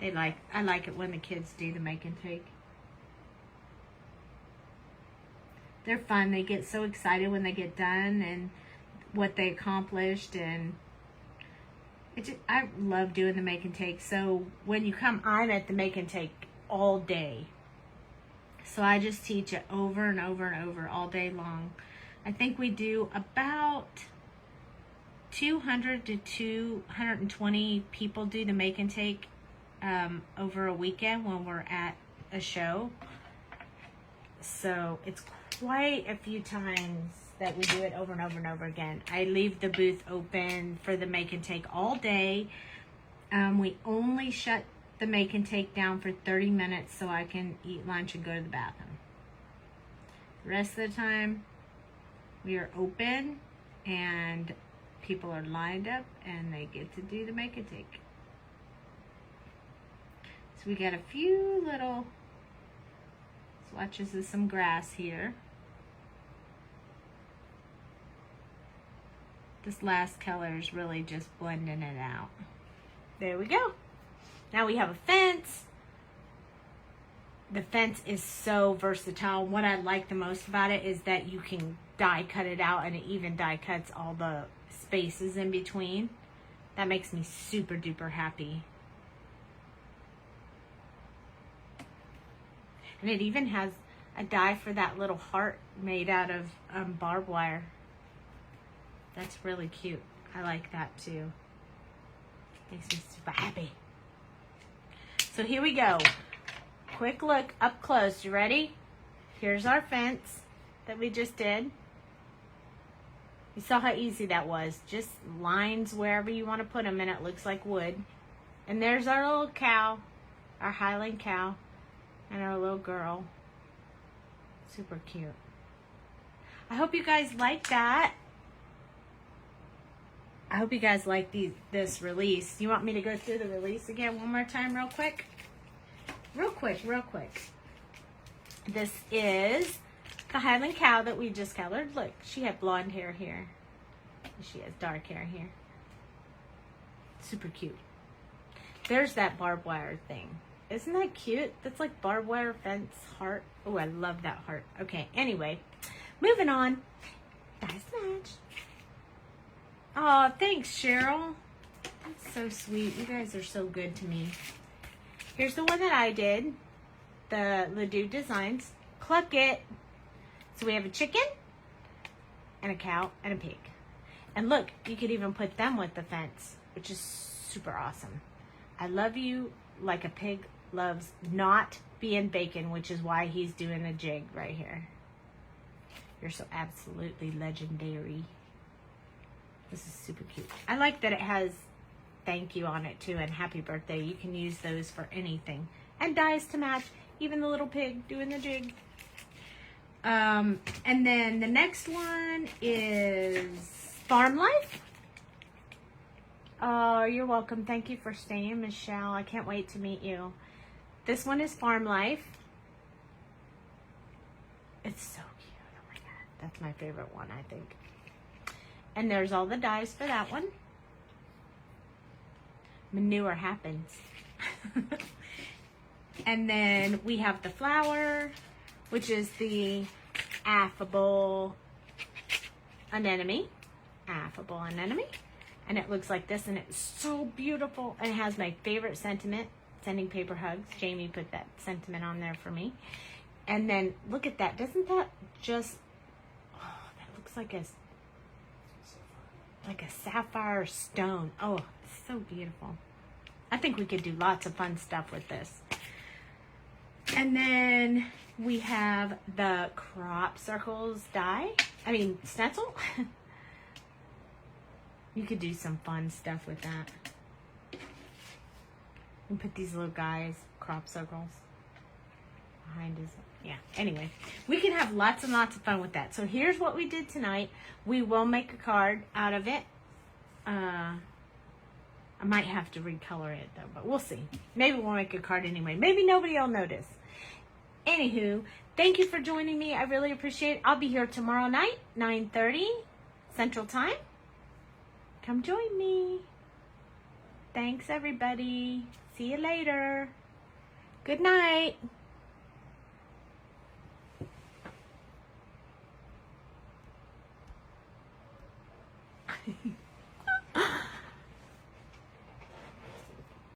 S1: I like it when the kids do the make and take. They're fun. They get so excited when they get done and what they accomplished, and I love doing the make and take. So when you come, I'm at the make and take all day. So I just teach it over and over and over all day long. I think we do about 200 to 220 people do the make and take over a weekend when we're at a show. So it's quite a few times that we do it over and over and over again. I leave the booth open for the make and take all day. We only shut the make and take down for 30 minutes so I can eat lunch and go to the bathroom. The rest of the time we are open, and people are lined up and they get to do the make a take. So we got a few little swatches of some grass here. This last color is really just blending it out. There we go. Now we have a fence. The fence is so versatile. What I like the most about it is that you can die cut it out, and it even die cuts all the spaces in between. That makes me super duper happy. And it even has a die for that little heart made out of barbed wire. That's really cute. I like that too. Makes me super happy. So here we go. Quick look up close. You ready? Here's our fence that we just did. You saw how easy that was. Just lines wherever you want to put them, and it looks like wood. And there's our little cow, our Highland cow, and our little girl. Super cute. I hope you guys like that. I hope you guys like this release. You want me to go through the release again one more time real quick? Real quick. This is the Highland cow that we just colored. Look, she had blonde hair here. She has dark hair here. Super cute. There's that barbed wire thing. Isn't that cute? That's like barbed wire fence heart. Oh, I love that heart. Okay, anyway, moving on. Dice match. Oh, thanks, Cheryl. That's so sweet. You guys are so good to me. Here's the one that I did. The Ledoux Designs. Cluck it. So we have a chicken and a cow and a pig. And look, you could even put them with the fence, which is super awesome. I love you like a pig loves not being bacon, which is why he's doing a jig right here. You're so absolutely legendary. This is super cute. I like that it has thank you on it too and happy birthday. You can use those for anything. And dies to match. Even the little pig doing the jig. And then the next one is Farm Life. Oh, you're welcome. Thank you for staying, Michelle. I can't wait to meet you. This one is Farm Life. It's so cute. Oh my God. That's my favorite one, I think. And there's all the dies for that one. Manure happens. And then we have the flower, which is the affable anemone. Affable anemone. And it looks like this, and it's so beautiful. And it has my favorite sentiment, sending paper hugs. Jamie put that sentiment on there for me. And then look at that. Doesn't that just, oh, that looks like a sapphire stone. Oh, it's so beautiful. I think we could do lots of fun stuff with this. And then we have the crop circles stencil. You could do some fun stuff with that. And put these little guys, crop circles, behind his, yeah. Anyway, we can have lots and lots of fun with that. So here's what we did tonight. We will make a card out of it. I might have to recolor it though, but we'll see. Maybe we'll make a card anyway. Maybe nobody will notice. Anywho, thank you for joining me. I really appreciate it. I'll be here tomorrow night, 9:30 Central Time. Come join me. Thanks, everybody. See you later. Good night.